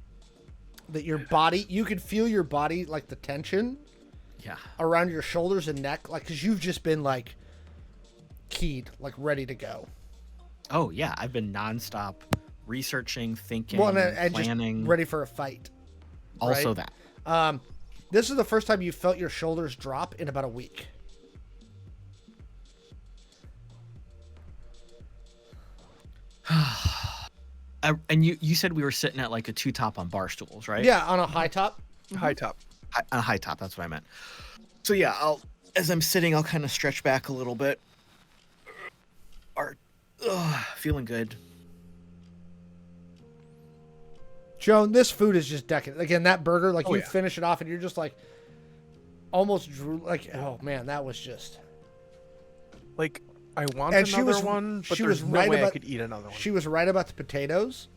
that your body, you can feel your body, like the tension Yeah. around your shoulders and neck, like, because you've just been like keyed, like ready to go. Oh yeah, I've been nonstop researching, thinking, Well, and planning. just ready for a fight. Also right? that. This is the first time you felt your shoulders drop in about a week. And you said we were sitting at like a 2-top on bar stools, right? Yeah, on a high top. High top. On a high top. That's what I meant. So yeah, as I'm sitting, I'll kind of stretch back a little bit. Feeling good. Ch0wn, this food is just decadent. Again, that burger, like Oh, you yeah. finish it off and you're just like almost drew like, oh man, that was just. Like, I want And she another was- one, but she there's was no right way I about- could eat another one. She was right about the potatoes.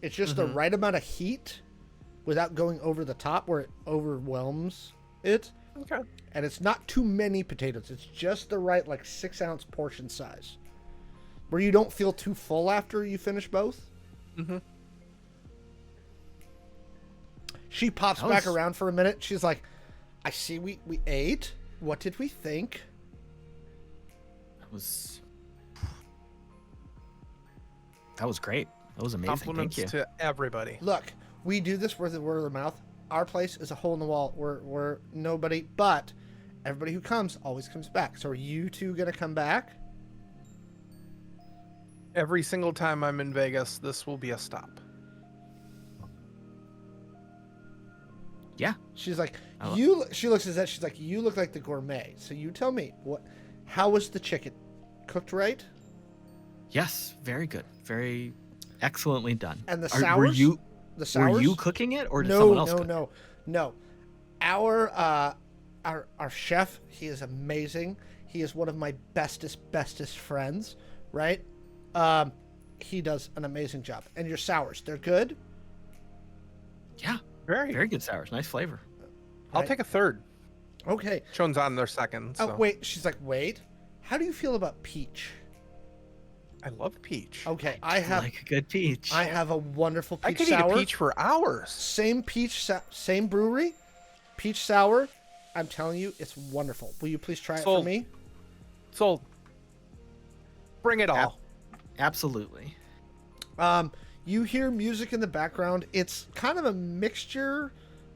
It's just the right amount of heat without going over the top where it overwhelms it. Okay. And it's not too many potatoes. It's just the right, like, 6-ounce portion size. Where you don't feel too full after you finish both. Mm-hmm. She pops That back was- around for a minute. She's like, I see we ate. What did we think? That was great. That was amazing. Compliments Thank you. to everybody. Look, we do this with the word of the mouth. Our place is a hole in the wall. We're nobody, but everybody who comes always comes back. So are you two going to come back? Every single time I'm in Vegas, this will be a stop. Yeah. She's like, Oh. she looks at that. She's like, you look like the gourmet. So you tell me, how was the chicken? Cooked right? Yes. Very good. Very excellently done. And the Were sours? you The sours? were you cooking it or did someone else cook it? No. Our chef, he is amazing. He is one of my bestest friends, right? He does an amazing job. And your sours, they're good? Yeah. Very. Very good sours. Nice flavor. I'll Right. take a third. Okay. Ch0wn's on their second. So. Oh, wait. She's like, wait. How do you feel about peach? I love peach. Okay, I have like a good peach. a wonderful peach I could sour. eat a peach for hours. Same same brewery, peach sour. I'm telling you, it's wonderful. Will you please try it Sold. for me? So, bring it all. Absolutely. You hear music in the background. It's kind of a mixture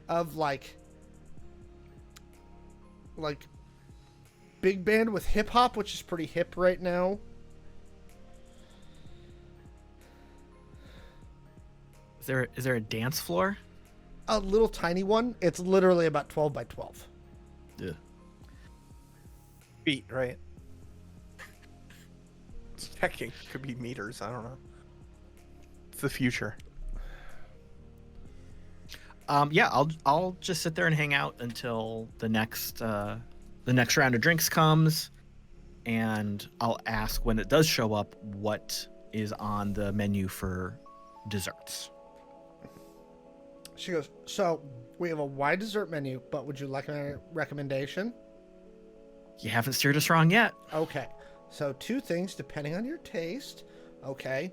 of like big band with hip hop, which is pretty hip right now. Is there a dance floor? A little tiny one. It's literally about 12 by 12. Yeah. Feet, right? It's checking. Could be meters. I don't know. It's the future. Yeah, I'll just sit there and hang out until the next round of drinks comes, and I'll ask when it does show up what is on the menu for desserts. She goes, so we have a wide dessert menu, but would you like a recommendation? You haven't steered us wrong yet. Okay. So 2 things depending on your taste. Okay.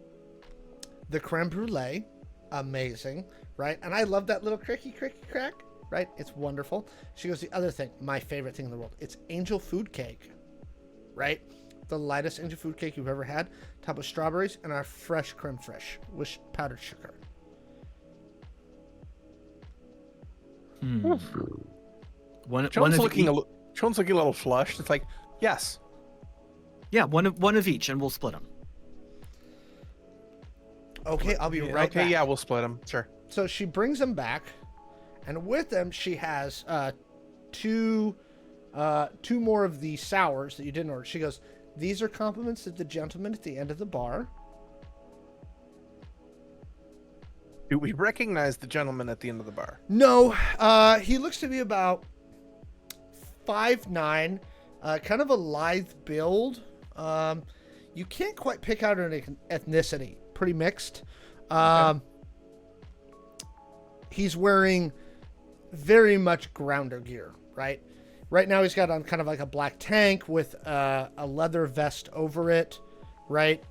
The creme brulee, amazing, right? And I love that little cricky crack, right? It's wonderful. She goes, the other thing, my favorite thing in the world, it's angel food cake, right? The lightest angel food cake you've ever had, topped with strawberries and our fresh creme fraiche with powdered sugar. Ch0wn's looking Ch0wn's looking a little flushed. It's like, yes. Yeah, one of each, and we'll split them. Okay, I'll be right okay, back. yeah, we'll split them. Sure. So she brings them back, and with them she has two more of the sours that you didn't order. She goes, these are compliments of the gentleman at the end of the bar. Do we recognize the gentleman at the end of the bar? No, he looks to be about 5'9", kind of a lithe build. You can't quite pick out an ethnicity. Pretty mixed. He's wearing very much grounder gear, right? Right now he's got on kind of like a black tank with a leather vest over it, right?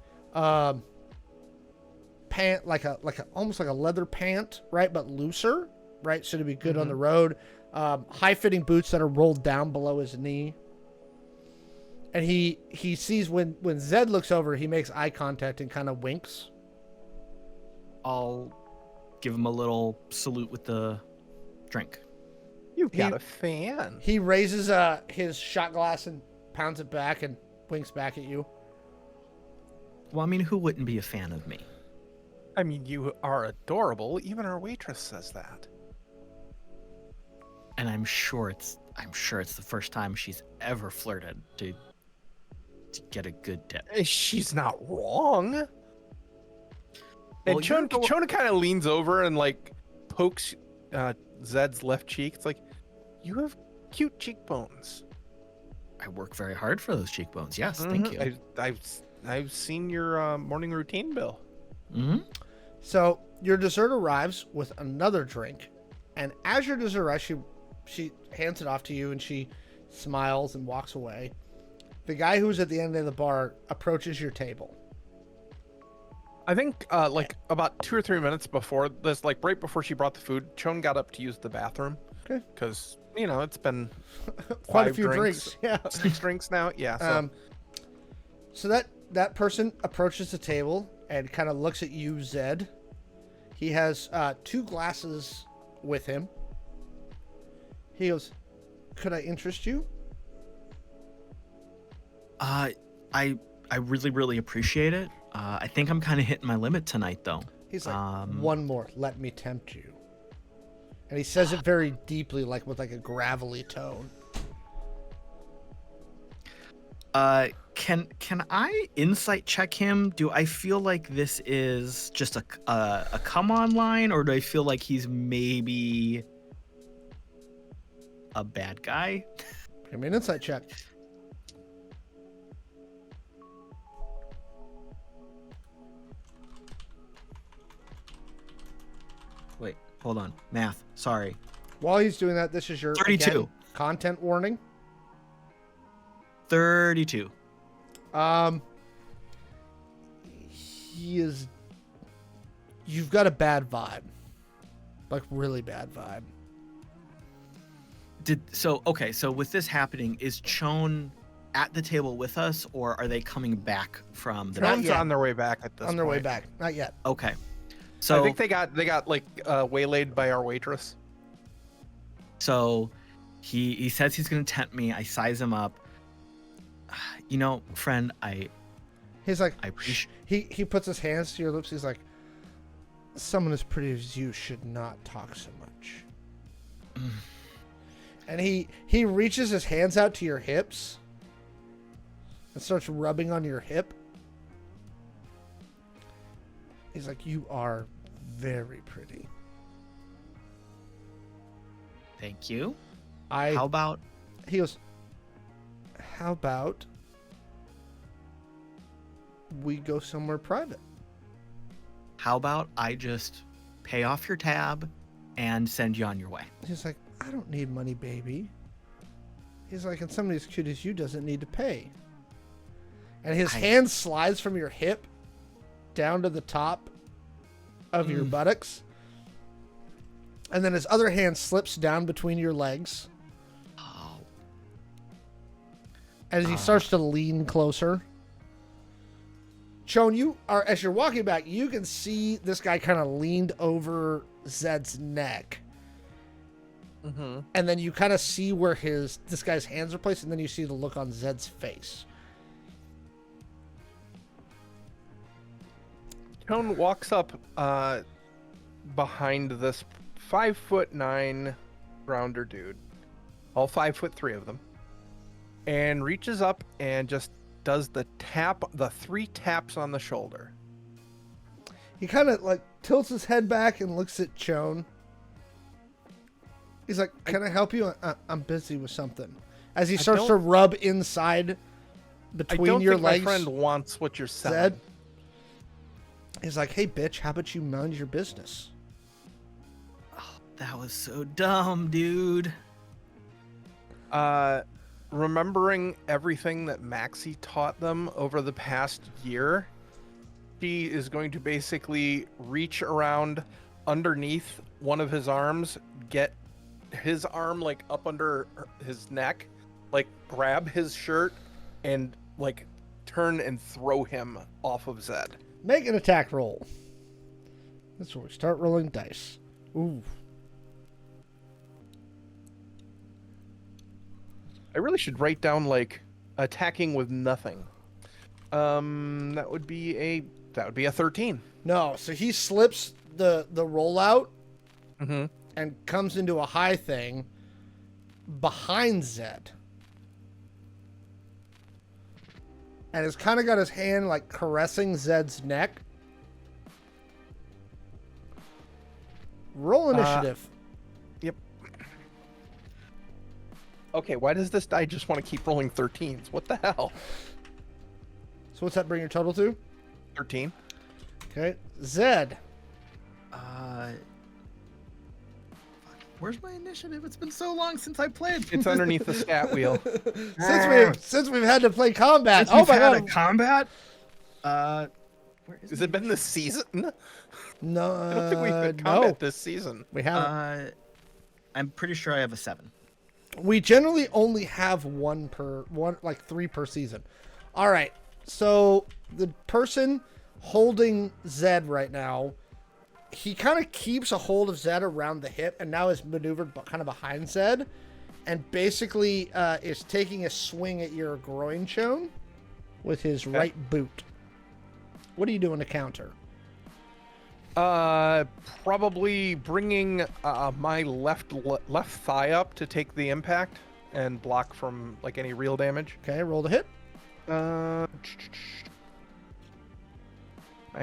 Pant like a almost like a leather pant, right? But looser, right? So to be good on the road. High fitting boots that are rolled down below his knee. And he sees when Zed looks over, he makes eye contact and kind of winks. I'll give him a little salute with the drink. You've got a fan. He raises his shot glass and pounds it back and winks back at you. Well, I mean, who wouldn't be a fan of me? I mean, you are adorable. Even our waitress says that. And I'm sure it's the first time she's ever flirted to get a good tip. She's not wrong. And Well, you're Ch0wn kind of leans over and like pokes Zed's left cheek. It's like, you have cute cheekbones. I work very hard for those cheekbones. Yes, Mhm. thank you. I've seen your morning routine, Bill. Mm-hmm. So your dessert arrives with another drink, and as your dessert arrives, she hands it off to you, and she smiles and walks away. The guy who's at the end of the bar approaches your table. I think like about 2 or 3 minutes before this, like right before she brought the food, Ch0wn got up to use the bathroom. Okay. Because it's been Quite a 5 few drinks. Yeah. 6 drinks now. Yeah. So. So that person approaches the table and kind of looks at you, Zed. He has 2 glasses with him. He goes, "Could I interest you?" I really, really appreciate it. I think I'm kind of hitting my limit tonight, though. He's like, "One more, let me tempt you." And he says it very deeply, like with like a gravelly tone. Can I insight check him? Do I feel like this is just a come on line, or do I feel like he's maybe a bad guy? Give me an insight check. Wait, hold on. Math. Sorry. While he's doing that, this is your 32. again, content warning. 32. He is. You've got a bad vibe, like really bad vibe. Okay, so with this happening, is Ch0wn at the table with us, or are they coming back from the Not Ch0wn's yet. on their way back at this On their way point. back, not yet. Okay. So I think they got like waylaid by our waitress. So he says he's gonna tempt me. I size him up. Friend, He's like, I appreciate. he puts his hands to your lips. He's like, "Someone as pretty as you should not talk so much." And he reaches his hands out to your hips and starts rubbing on your hip. He's like, "You are very pretty." Thank you. He goes, "How about we go somewhere private?" How about I just pay off your tab and send you on your way? He's like, "I don't need money, baby." He's like, "And somebody as cute as you doesn't need to pay." And his hand slides from your hip down to the top of your buttocks. And then his other hand slips down between your legs. Oh. As he starts to lean closer. Ch0wn, as you're walking back, you can see this guy kind of leaned over Zed's neck. Mm-hmm. And then you kind of see where this guy's hands are placed, and then you see the look on Zed's face. Ch0wn walks up behind this 5'9" rounder dude, all 5'3" of them, and reaches up and just does the 3 taps on the shoulder. He kind of like tilts his head back and looks at Ch0wn. He's like, "Can I help you? I'm busy with something." As he starts to rub inside between your legs. My friend wants what you're selling. Zed. He's like, "Hey, bitch, how about you mind your business?" Oh, that was so dumb, dude. Remembering everything that Maxi taught them over the past year, she is going to basically reach around underneath one of his arms, get his arm like up under his neck, like grab his shirt, and like turn and throw him off of Zed. Make an attack roll. That's where we start rolling dice. Ooh. I really should write down like attacking with nothing. That would be a 13. No, so he slips the rollout Mm-hmm. and comes into a high thing behind Zed. And has kind of got his hand like caressing Zed's neck. Roll initiative. Yep. Okay, why does this die just want to keep rolling 13s? What the hell? So what's that bring your total to? 13. Okay. Zed. Where's my initiative? It's been so long since I played. It's underneath the stat wheel. Since we've had to play combat. Since we've had a combat. Where Has it been this season? No, I don't think we've had combat this season. We haven't. I'm pretty sure I have a 7. We generally only have like 3 per season. All right. So the person holding Zed right now, he kind of keeps a hold of Zed around the hip and now is maneuvered kind of behind Zed and basically is taking a swing at your groin, Ch0wn, with his right boot. What are you doing to counter? Probably bringing my left thigh up to take the impact and block from like any real damage. Okay, roll the hit. I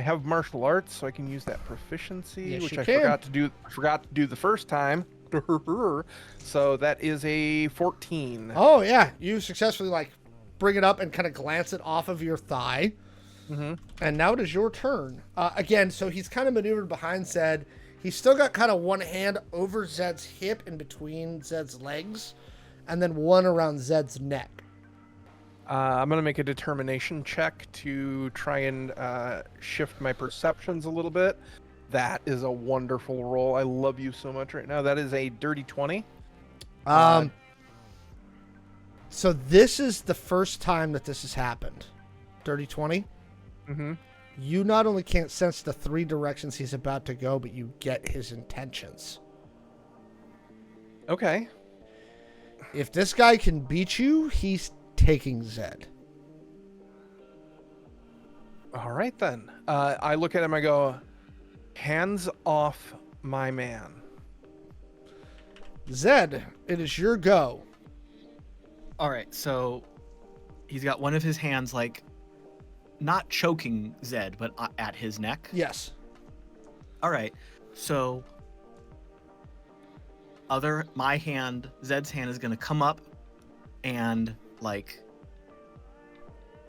have martial arts, so I can use that proficiency, Yes, which you I can. forgot to do the first time. So that is a 14. Oh yeah, you successfully like bring it up and kind of glance it off of your thigh. Mm-hmm. And now it is your turn. Again, so he's kind of maneuvered behind Zed. He's still got kind of one hand over Zed's hip in between Zed's legs, and then one around Zed's neck. I'm going to make a determination check to try and shift my perceptions a little bit. That is a wonderful roll. I love you so much right now. That is a dirty 20. So this is the first time that this has happened. Dirty 20. Mm-hmm. You not only can't sense the 3 directions he's about to go, but you get his intentions. Okay. If this guy can beat you, he's taking Zed. All right, then. I look at him, I go, hands off my man. Zed, it is your go. All right, so he's got one of his hands like not choking Zed, but at his neck. Yes. All right, so my hand, Zed's hand, is gonna come up and like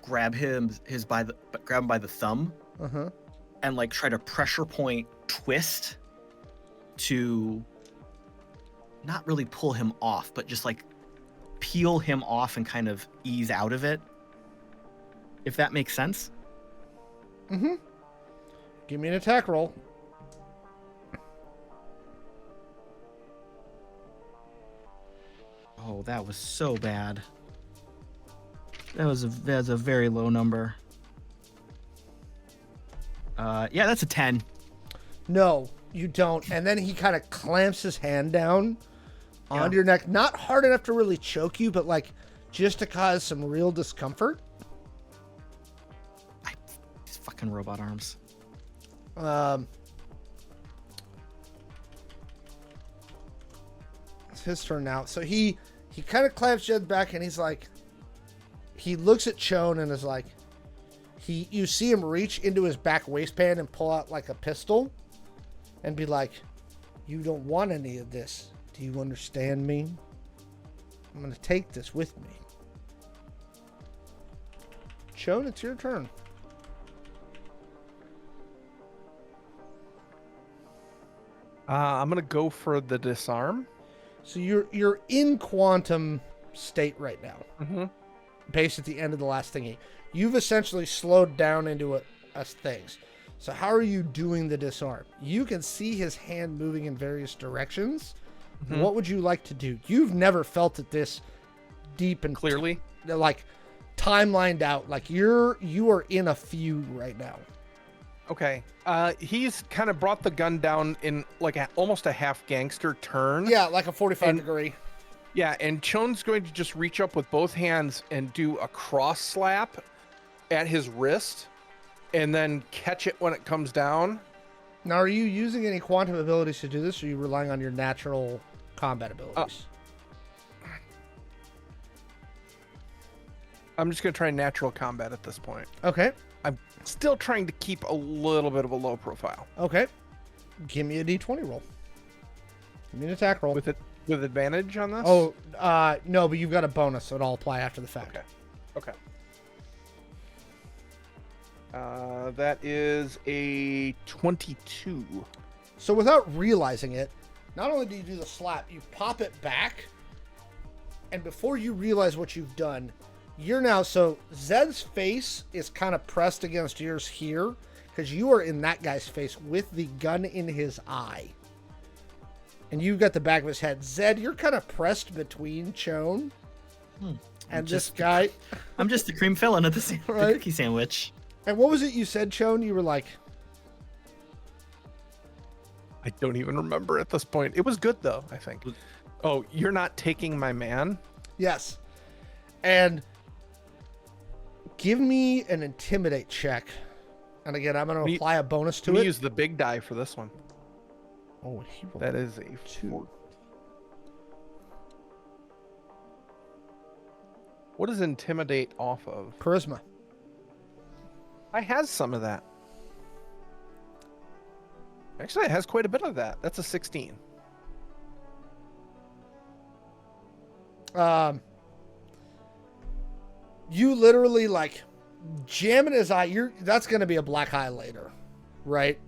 grab him by the thumb, and like try to pressure point twist to not really pull him off, but just like peel him off and kind of ease out of it. If that makes sense. Mm-hmm. Give me an attack roll. Oh, that was so bad. That was a very low number. Yeah, that's a 10. No, you don't. And then he kind of clamps his hand down onto your neck. Not hard enough to really choke you, but like just to cause some real discomfort. These fucking robot arms. It's his turn now. So he kind of clamps Jed back and he's like, he looks at Ch0wn and is like, you see him reach into his back waistband and pull out like a pistol and be like, you don't want any of this. Do you understand me? I'm going to take this with me. Ch0wn, it's your turn. I'm going to go for the disarm. So you're in quantum state right now. Mm-hmm. Based at the end of the last thingy. You've essentially slowed down into things. So how are you doing the disarm? You can see his hand moving in various directions. Mm-hmm. What would you like to do? You've never felt it this deep and clearly, like timelined out. Like you are in a feud right now. Okay. He's kind of brought the gun down in like almost a half gangster turn. Yeah, like a 45 degree. Yeah, and Ch0wn's going to just reach up with both hands and do a cross slap at his wrist and then catch it when it comes down. Now, are you using any quantum abilities to do this, or are you relying on your natural combat abilities? I'm just going to try natural combat at this point. Okay. I'm still trying to keep a little bit of a low profile. Okay. Give me a D20 roll. Give me an attack roll. With advantage on this? Oh, no, but you've got a bonus, so it'll apply after the fact. Okay. That is a 22. So without realizing it, not only do you do the slap, you pop it back, and before you realize what you've done, you're now, so Zed's face is kind of pressed against yours here, because you are in that guy's face with the gun in his eye. And you've got the back of his head. Zed, you're kind of pressed between Ch0wn and this guy. I'm just the cream filling of the Right. cookie sandwich. And what was it you said, Ch0wn? You were like, I don't even remember at this point. It was good, though, I think. Oh, you're not taking my man? yes. And give me an intimidate check. And again, I'm going to apply a bonus to Let me it. use the big die for this one. Oh, he rolled That is a 2. What does intimidate off of? Charisma. I has some of that. Actually, it has quite a bit of that. That's a 16. You literally like jam in his eye. That's going to be a black eye later, right?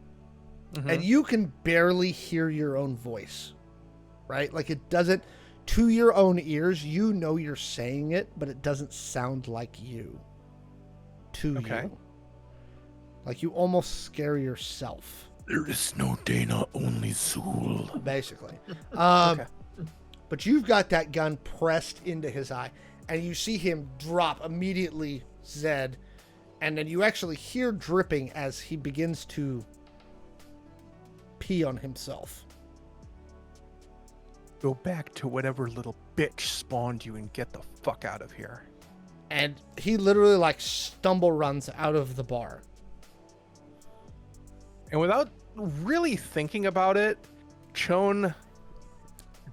And you can barely hear your own voice, right? Like it doesn't, to your own ears, you know you're saying it, but it doesn't sound like you to you. Like you almost scare yourself. There is no Dana, only Zool. Basically. But you've got that gun pressed into his eye, and you see him drop immediately, Zed, and then you actually hear dripping as he begins to pee on himself. Go back to whatever little bitch spawned you and get the fuck out of here. And he literally like stumble runs out of the bar. And without really thinking about it, Ch0wn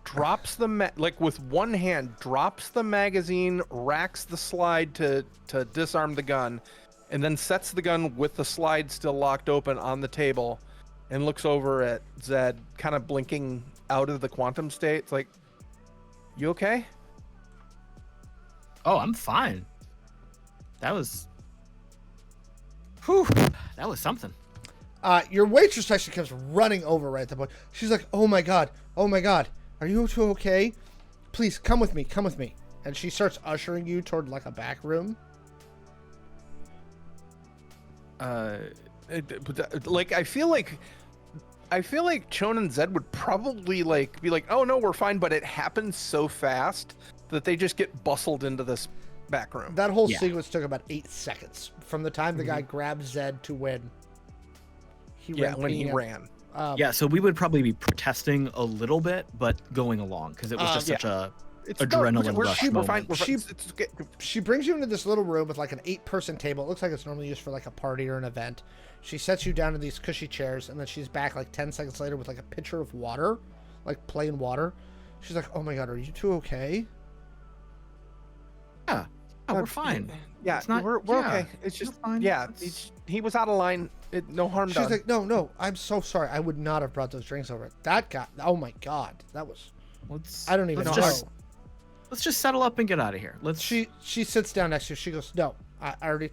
drops the like with one hand, drops the magazine, racks the slide to disarm the gun, and then sets the gun with the slide still locked open on the table, and looks over at Zed, kind of blinking out of the quantum state. It's like, you okay? Oh, I'm fine. That was... Whew, that was something. Your waitress actually comes running over right at the point. She's like, oh my god, are you two okay? Please, come with me. And she starts ushering you toward like a back room. Like, I feel like Ch0wn and Zed would probably like be like, oh no, we're fine, but it happens so fast that they just get bustled into this back room. That whole sequence took about 8 seconds from the time the guy grabbed Zed to when he ran. So we would probably be protesting a little bit, but going along because it was just such a adrenaline rush moment. She brings you into this little room with like an 8-person table. It looks like it's normally used for like a party or an event. She sets you down in these cushy chairs, and then she's back like 10 seconds later with like a pitcher of water, like plain water. She's like, oh my god, are you two okay? Yeah. Oh, we're fine. Yeah, we're okay. It's just fine. Yeah, he was out of line. No harm done. She's like, no, I'm so sorry. I would not have brought those drinks over. That guy, oh my god, that was. I don't even know. Let's just settle up and get out of here. She sits down next to you. She goes, no, I already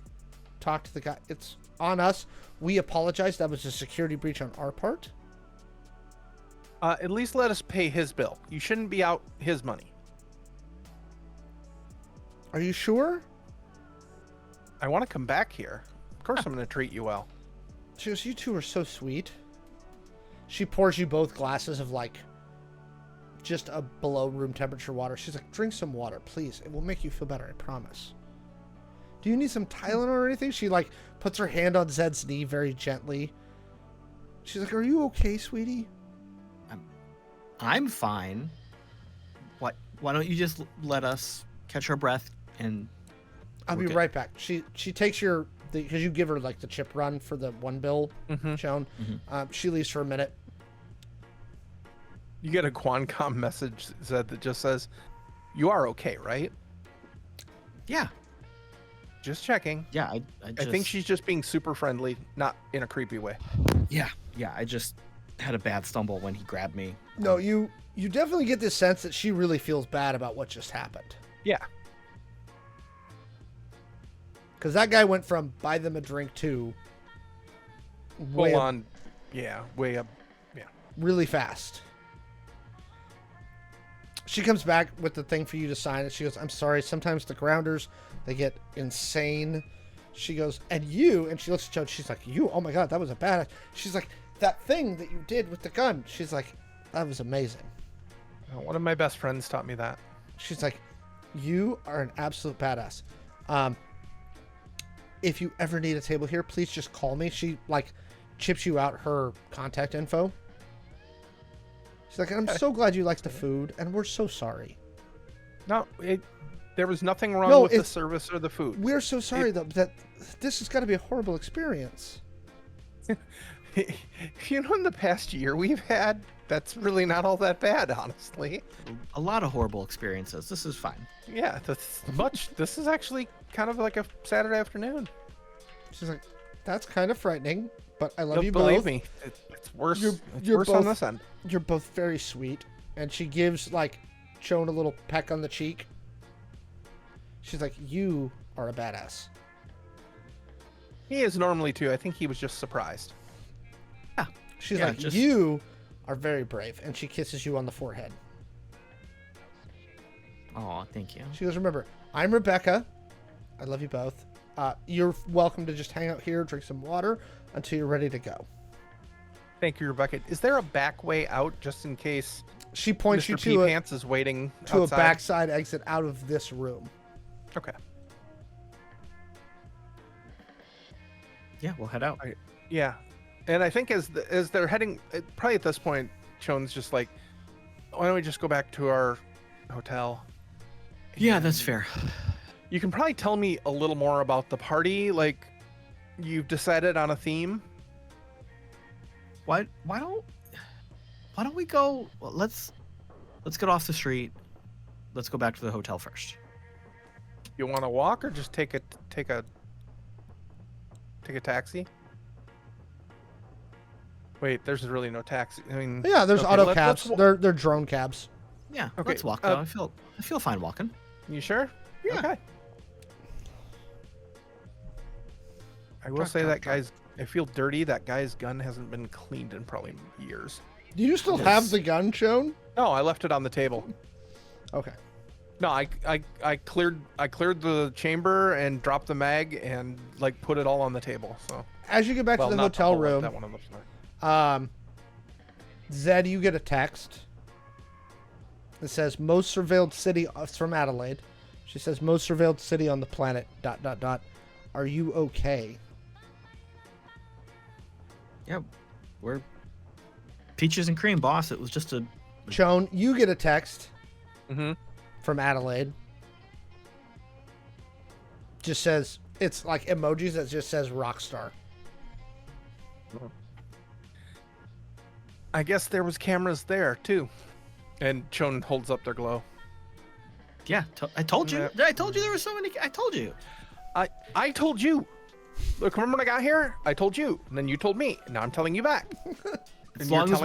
talked to the guy. It's on us. We apologize. That was a security breach on our part. At least let us pay his bill. You shouldn't be out his money. Are you sure? I want to come back here. Of course I'm going to treat you well. She goes, you two are so sweet. She pours you both glasses of like just a below room temperature water. She's like, drink some water, please. It will make you feel better, I promise. Do you need some Tylenol or anything? She like puts her hand on Zed's knee very gently. She's like, are you okay, sweetie? I'm fine. Why don't you just let us catch our breath and I'll be right back. She takes your, because you give her like the chip run for the $1 bill, Ch0wn. She leaves for a minute. You get a Qualcomm message, Zed, that just says, you are okay, right? Yeah. Just checking. Yeah, I think she's just being super friendly, not in a creepy way. Yeah, had a bad stumble when he grabbed me. No, you definitely get this sense that she really feels bad about what just happened. Yeah. Because that guy went from buy them a drink to way Full up, on. Yeah, way up. Yeah. really fast. She comes back with the thing for you to sign, and she goes, I'm sorry, sometimes the grounders, they get insane. She goes, and you, and she looks at Joe, she's like, you, oh my God, that was a badass. She's like, that thing that you did with the gun. She's like, that was amazing. One of my best friends taught me that. She's like, you are an absolute badass. If you ever need a table here, please just call me. She like chips you out her contact info. She's like, I'm so glad you liked the food, and we're so sorry. No, there was nothing wrong with the service or the food. We're so sorry though that this has got to be a horrible experience. You know, in the past year we've had, that's really not all that bad, honestly. A lot of horrible experiences. This is fine. Yeah, this is actually kind of like a Saturday afternoon. She's like, that's kind of frightening, but I love you Believe both. me, it's worse. You're worse both, on this end. You're both very sweet. And she gives like Ch0wn a little peck on the cheek. She's like, you are a badass. He is normally too. I think he was just surprised. Yeah. She's Yeah, like, just- you are very brave. And she kisses you on the forehead. Oh, thank you. She goes, remember, I'm Rebecca. I love you both. You're welcome to just hang out here, drink some water until you're ready to go. Thank you, Rebecca. Is there a back way out just in case She points Mr. you P to Pants is waiting a outside? backside exit out of this room. Okay. Yeah, we'll head out. Yeah, and I think as they're heading, probably at this point, Ch0wn's just like, why don't we just go back to our hotel? Yeah, that's fair. You can probably tell me a little more about the party. Like, you've decided on a theme. Why don't we go? Well, let's get off the street. Let's go back to the hotel first. You want to walk or just take a taxi? Wait, there's really no taxi. I mean, Yeah, there's okay, auto cabs. They're drone cabs. Yeah, Okay, let's walk though. I feel fine walking. You sure? Yeah. Okay. I will say that guy's. I feel dirty. That guy's gun hasn't been cleaned in probably years. Do you still Yes. have the gun, Ch0wn? No, I left it on the table. Okay. No, I cleared the chamber and dropped the mag and like put it all on the table. So As you get back to the not hotel whole lot, room, That one on the floor. Zed, you get a text. It says most surveilled city. It's from Adelaide. She says most surveilled city on the planet. ... Are you okay? Yeah, we're peaches and cream, boss. It was just a Ch0wn, you get a text Mm-hmm. from Adelaide. Just says, it's like emojis that just says Rockstar. I guess there was cameras there too. And Ch0wn holds up their glow. yeah. I told you. Yeah. I told you there were so many. I told you. I told you. Look, remember when I got here? I told you, and then you told me. And now I'm telling you back. As long as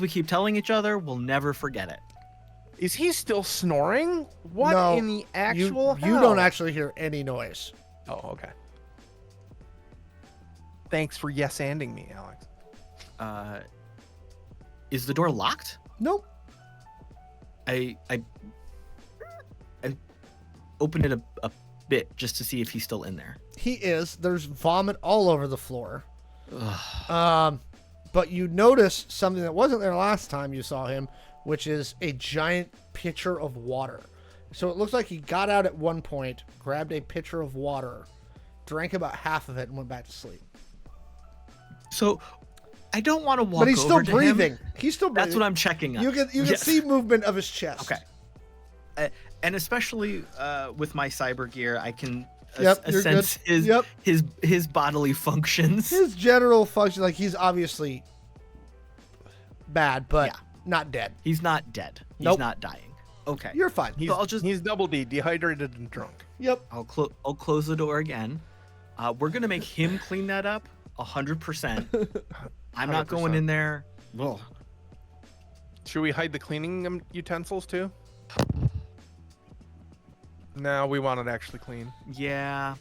we keep telling each other, we'll never forget it. Is he still snoring? What No, in the actual You hell? don't actually hear any noise. Oh, okay. Thanks for yes-anding me, Alex. Is the door locked? Nope. I opened it a bit just to see if he's still in there. He is. There's vomit all over the floor. But you notice something that wasn't there last time you saw him, which is a giant pitcher of water. So it looks like he got out at one point, grabbed a pitcher of water, drank about half of it, and went back to sleep. So I don't want to walk. But he's still over to him. breathing. He's still breathing. That's what I'm checking on. You can Yes. see movement of his chest. Okay. And especially with my cyber gear, I can Yep, you're sense good. his bodily functions. His general function, like he's obviously bad, but Yeah. not dead. He's not dead. He's Nope. not dying. Okay. You're fine. He's double D, dehydrated and drunk. Yep. I'll close the door again. We're gonna make him clean that up 100%. I'm not going 100%. in there. Well, Should we hide the cleaning utensils too? No, we want it actually clean. yeah.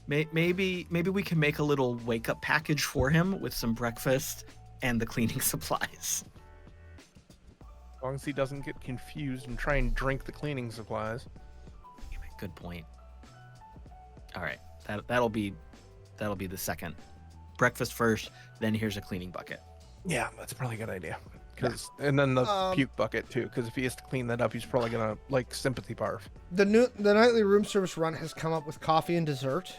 Maybe we can make a little wake up package for him with some breakfast and the cleaning supplies. As long as he doesn't get confused and try and drink the cleaning supplies. Good point. All right, that'll be the second. Breakfast first, then here's a cleaning bucket. Yeah, that's probably a good idea. And then the puke bucket too, because if he has to clean that up, he's probably gonna like sympathy barf. The nightly room service run has come up with coffee and dessert,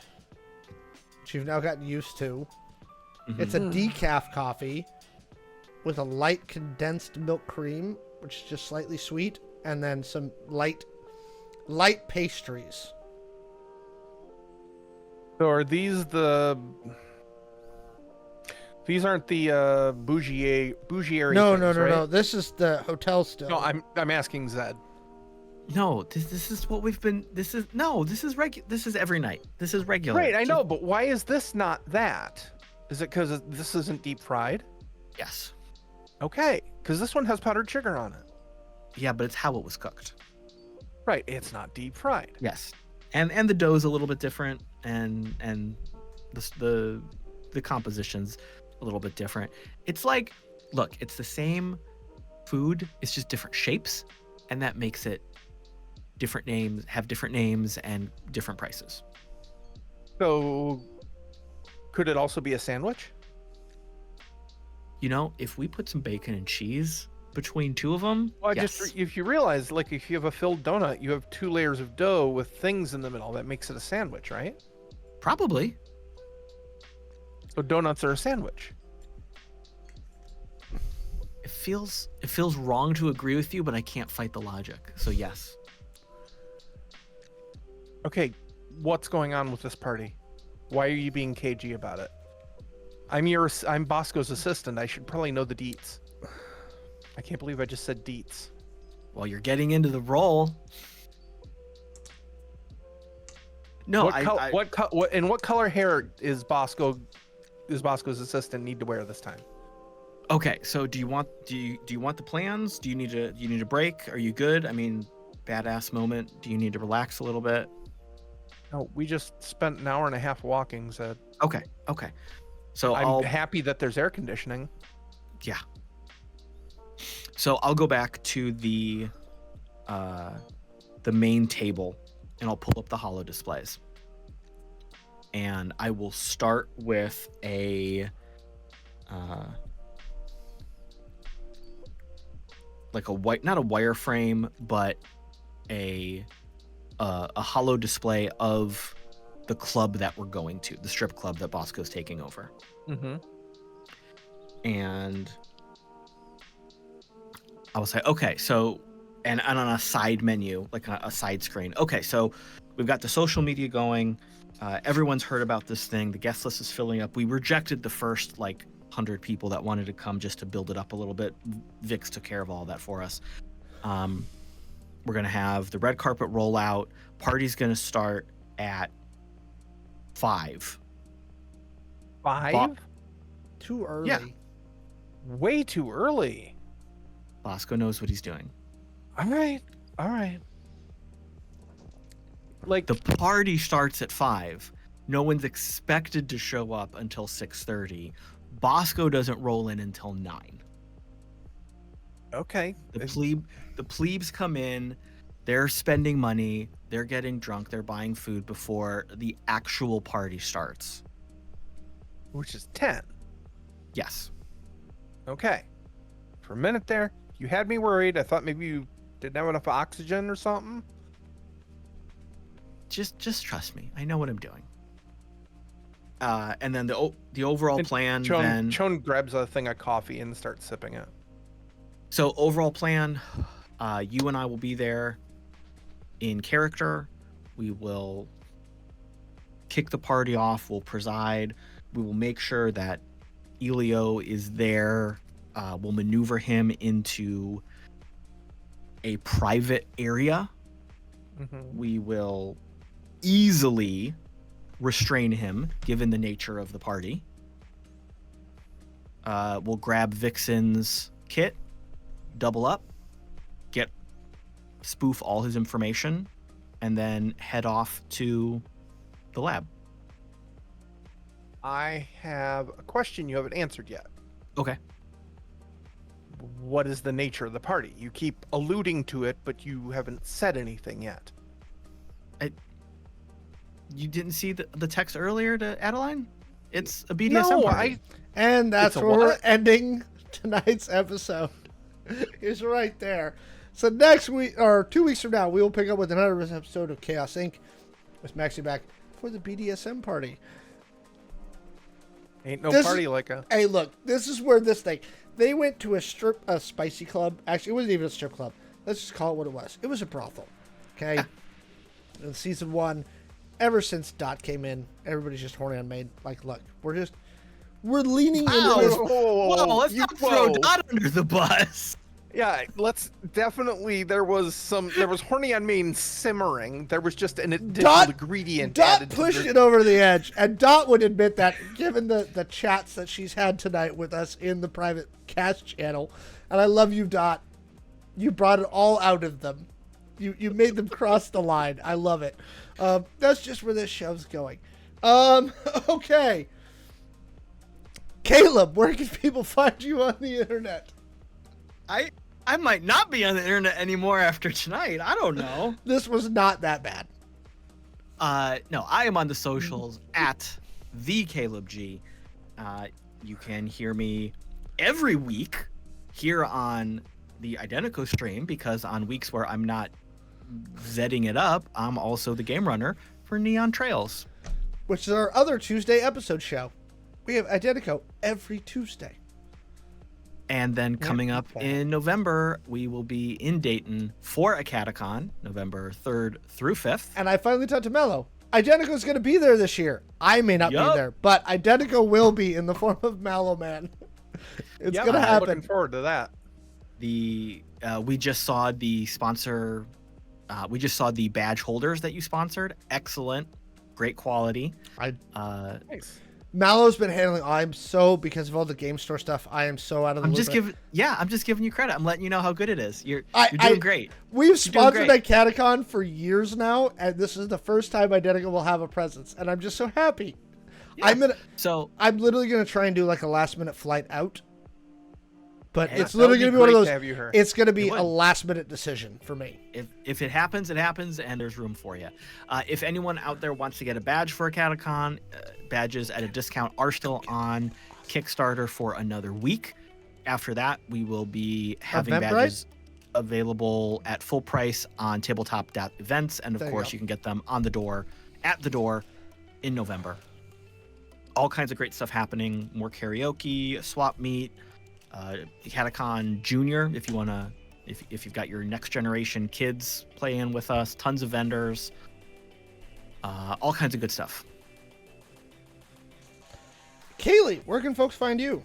which you've now gotten used to. Mhm. It's a decaf coffee with a light condensed milk cream, which is just slightly sweet, and then some light pastries. So are these the? These aren't the bougie No, things, right? no. This is the hotel still. No, I'm asking Zed. No, this is what we've been. This is every night. This is regular. Right, I know, but why is this not that? Is it because this isn't deep fried? Yes. Okay, because this one has powdered sugar on it. Yeah, but it's how it was cooked. Right, it's not deep fried. Yes. And the dough's a little bit different, and the composition's a little bit different. It's like, look, it's the same food, it's just different shapes, and that makes it different names, and different prices. So, could it also be a sandwich? You know, if we put some bacon and cheese between two of them, Well, yes. just if you realize, like, if you have a filled donut, you have 2 layers of dough with things in the middle. That makes it a sandwich, right? Probably. So donuts are a sandwich. It feels wrong to agree with you, but I can't fight the logic. So yes. Okay, what's going on with this party? Why are you being cagey about it? I'm Bosco's assistant. I should probably know the deets. I can't believe I just said deets. Well, you're getting into the role. No, what color hair is Bosco's assistant need to wear this time? Okay, so do you want the plans? Do you need a break? Are you good? I mean, badass moment. Do you need to relax a little bit? No, we just spent an hour and a half walking, Zed. Okay. So I'm happy that there's air conditioning. Yeah. So I'll go back to the main table, and I'll pull up the holo displays. And I will start with not a wireframe, but a holo display of the club that we're going to, the strip club that Bosco's taking over. Mm-hmm. And I will say, okay, so, and on a side menu, like a side screen. Okay, so we've got the social media going. Everyone's heard about this thing. The guest list is filling up. We rejected the first 100 people that wanted to come just to build it up a little bit. Vix took care of all that for us. We're going to have the red carpet rollout. Party's going to start at 5. 5? Too early. Yeah. Way too early. Bosco knows what he's doing. All right. Like, The party starts at 5. No one's expected to show up until 6:30. Bosco doesn't roll in until 9. okay. The plebes come in, they're spending money, they're getting drunk, they're buying food before the actual party starts. Which is 10. Yes. Okay. For a minute there, you had me worried. I thought maybe you didn't have enough oxygen or something. Just trust me. I know what I'm doing. And then the overall plan Ch0wn grabs a thing of coffee and starts sipping it. So overall plan, you and I will be there in character. We will kick the party off. We'll preside. We will make sure that Elio is there. We'll maneuver him into a private area. Mm-hmm. We will easily restrain him, given the nature of the party. We'll grab Vixen's kit, double up, spoof all his information, and then head off to the lab. I have a question you haven't answered yet. Okay. What is the nature of the party? You keep alluding to it, but you haven't said anything yet. You didn't see the text earlier to Adeline? It's a BDSM party. And that's It's a where we're what? ending tonight's episode. Is right there. So next week, or 2 weeks from now, we will pick up with another episode of Chaos Inc. with Maxi back for the BDSM party. Ain't no This party is- like a... Hey, look, this is where this thing. They went to a spicy club. Actually, it wasn't even a strip club. Let's just call it what it was. It was a brothel. Okay? In season 1, ever since Dot came in, everybody's just horny on Maid. Like, look, we're leaning Wow. into this. Whoa, let's you- not throw whoa. Dot under the bus. Yeah, let's definitely. There was horny on main simmering. There was just an additional Dot- ingredient Dot added pushed to it over the edge, and Dot would admit that, given the chats that she's had tonight with us in the private cast channel. And I love you, Dot. You brought it all out of them. You made them cross the line. I love it. That's just where this show's going. Okay. Caleb, where can people find you on the internet? I might not be on the internet anymore after tonight. I don't know. This was not that bad. No, I am on the socials at the Caleb G. You can hear me every week here on the Identico stream, because on weeks where I'm not Zedding it up, I'm also the game runner for Neon Trails. Which is our other Tuesday episode show. We have Identico every Tuesday. And then coming up in November, we will be in Dayton for a Catacon, November 3rd through 5th. And I finally talked to Mallo. Identico's going to be there this year. I may not be Yup. there, but Identico will be in the form of Mallo Man. It's Yeah, going to I'm happen. looking forward to that. We just saw the sponsor. We just saw the badge holders that you sponsored. Excellent, great quality. Nice. Mallo's been handling. Because of all the game store stuff, I am so out of the I'm loop. just giving you credit. I'm letting you know how good it is. You're I- doing great. We've doing sponsored great. at Catacon for years now, and this is the first time Identico will have a presence, and I'm just so happy. Yeah. I'm literally gonna try and do like a last minute flight out, but Hey, it's that literally would gonna be be one of great those. to have you here. It's gonna be It would. a last minute decision for me. If it happens, it happens, and there's room for you. If anyone out there wants to get a badge for a Catacon, badges at a discount are still on Kickstarter for another week. After that, we will be having Eventbrite? badges available at full price on tabletop.events, and of There you course go. you can get them at the door in November. All kinds of great stuff happening. More karaoke, swap meet, Catacon Junior if you want to. If you've got your next generation kids playing with us, tons of vendors, all kinds of good stuff. Kaylee, where can folks find you?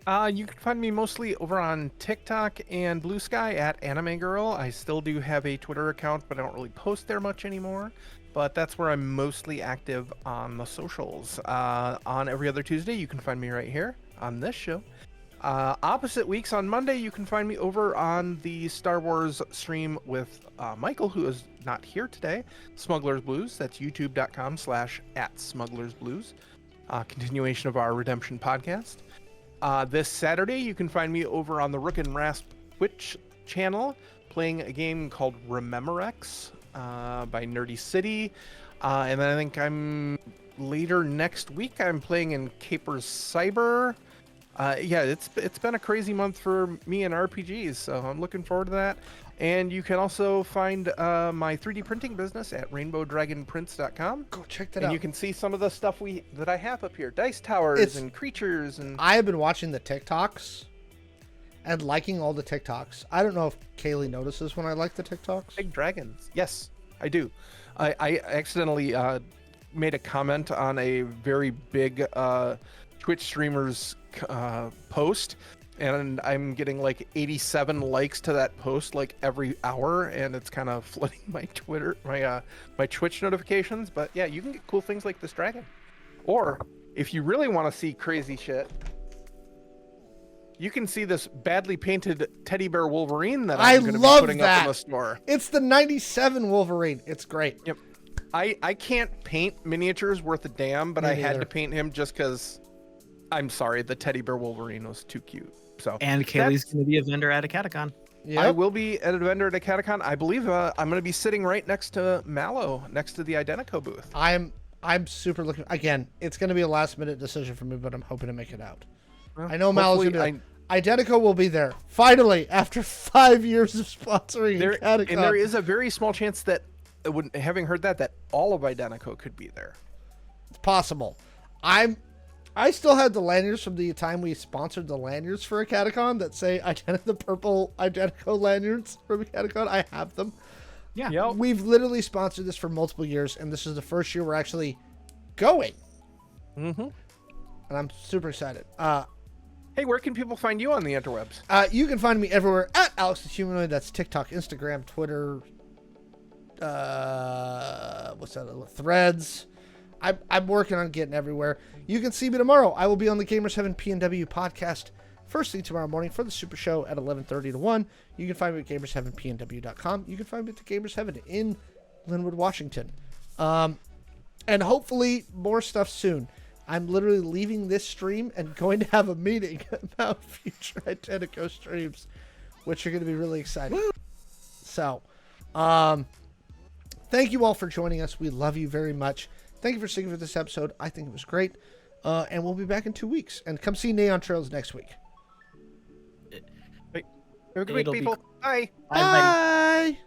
You can find me mostly over on TikTok and Blue Sky at Anime Girl. I still do have a Twitter account, but I don't really post there much anymore. But that's where I'm mostly active on the socials. On every other Tuesday, you can find me right here on this show. Opposite weeks on Monday, you can find me over on the Star Wars stream with Michael, who is not here today. Smugglers Blues. That's youtube.com/@smugglersblues. Continuation of our Redemption podcast. This Saturday, you can find me over on the Rook and Rasp Twitch channel playing a game called Rememorex by Nerdy City. And then I think later next week, I'm playing in Capers Cyber. Yeah, it's been a crazy month for me and RPGs, so I'm looking forward to that. And you can also find my 3D printing business at rainbowdragonprints.com. Go check that And out. you can see some of the stuff that I have up here. Dice towers It's- and creatures and... I have been watching the TikToks and liking all the TikToks. I don't know if Kaylee notices when I like the TikToks. Big dragons. Yes, I do. I accidentally made a comment on a very big Twitch streamer's post, and I'm getting like 87 likes to that post like every hour, and it's kind of flooding my Twitter, my Twitch notifications. But yeah, you can get cool things like this dragon. Or if you really want to see crazy shit, you can see this badly painted teddy bear Wolverine that I I'm going to be love putting that. up in the store. It's the 97 Wolverine. It's great. Yep. I can't paint miniatures worth a damn, but Me I had neither. to paint him just because, I'm sorry, the teddy bear Wolverine was too cute. So And Kaylee's going to be a vendor at a Catacon. Yep. I will be at a vendor at a Catacon. I believe I'm going to be sitting right next to Mallo, next to the Identico booth. I'm super looking. Again, it's going to be a last minute decision for me, but I'm hoping to make it out. Well, I know Mallo's hopefully going to. Identico will be there finally after 5 years of sponsoring There, Catacon. and there is a very small chance that, having heard that all of Identico could be there. It's possible. I still had the lanyards from the time we sponsored the lanyards for a Catacon that say the purple Identico lanyards from a Catacon. I have them. Yeah. Yep. We've literally sponsored this for multiple years, and this is the first year we're actually going. Mm-hmm. And I'm super excited. Hey, where can people find you on the interwebs? You can find me everywhere at Alex the Humanoid. That's TikTok, Instagram, Twitter. What's that? Threads. I'm working on getting everywhere. You can see me tomorrow. I will be on the Gamers7 PNW podcast first thing tomorrow morning for the Super Show at 11:30 to 1. You can find me at Gamers7PNW.com. You can find me at the Gamers7 in Linwood, Washington. And hopefully more stuff soon. I'm literally leaving this stream and going to have a meeting about future Identico streams, which are going to be really exciting. So, thank you all for joining us. We love you very much. Thank you for sticking with this episode. I think it was great. And we'll be back in 2 weeks. And come see Neon Trails next week. Have a good week, It'll be- people. Bye. Bye.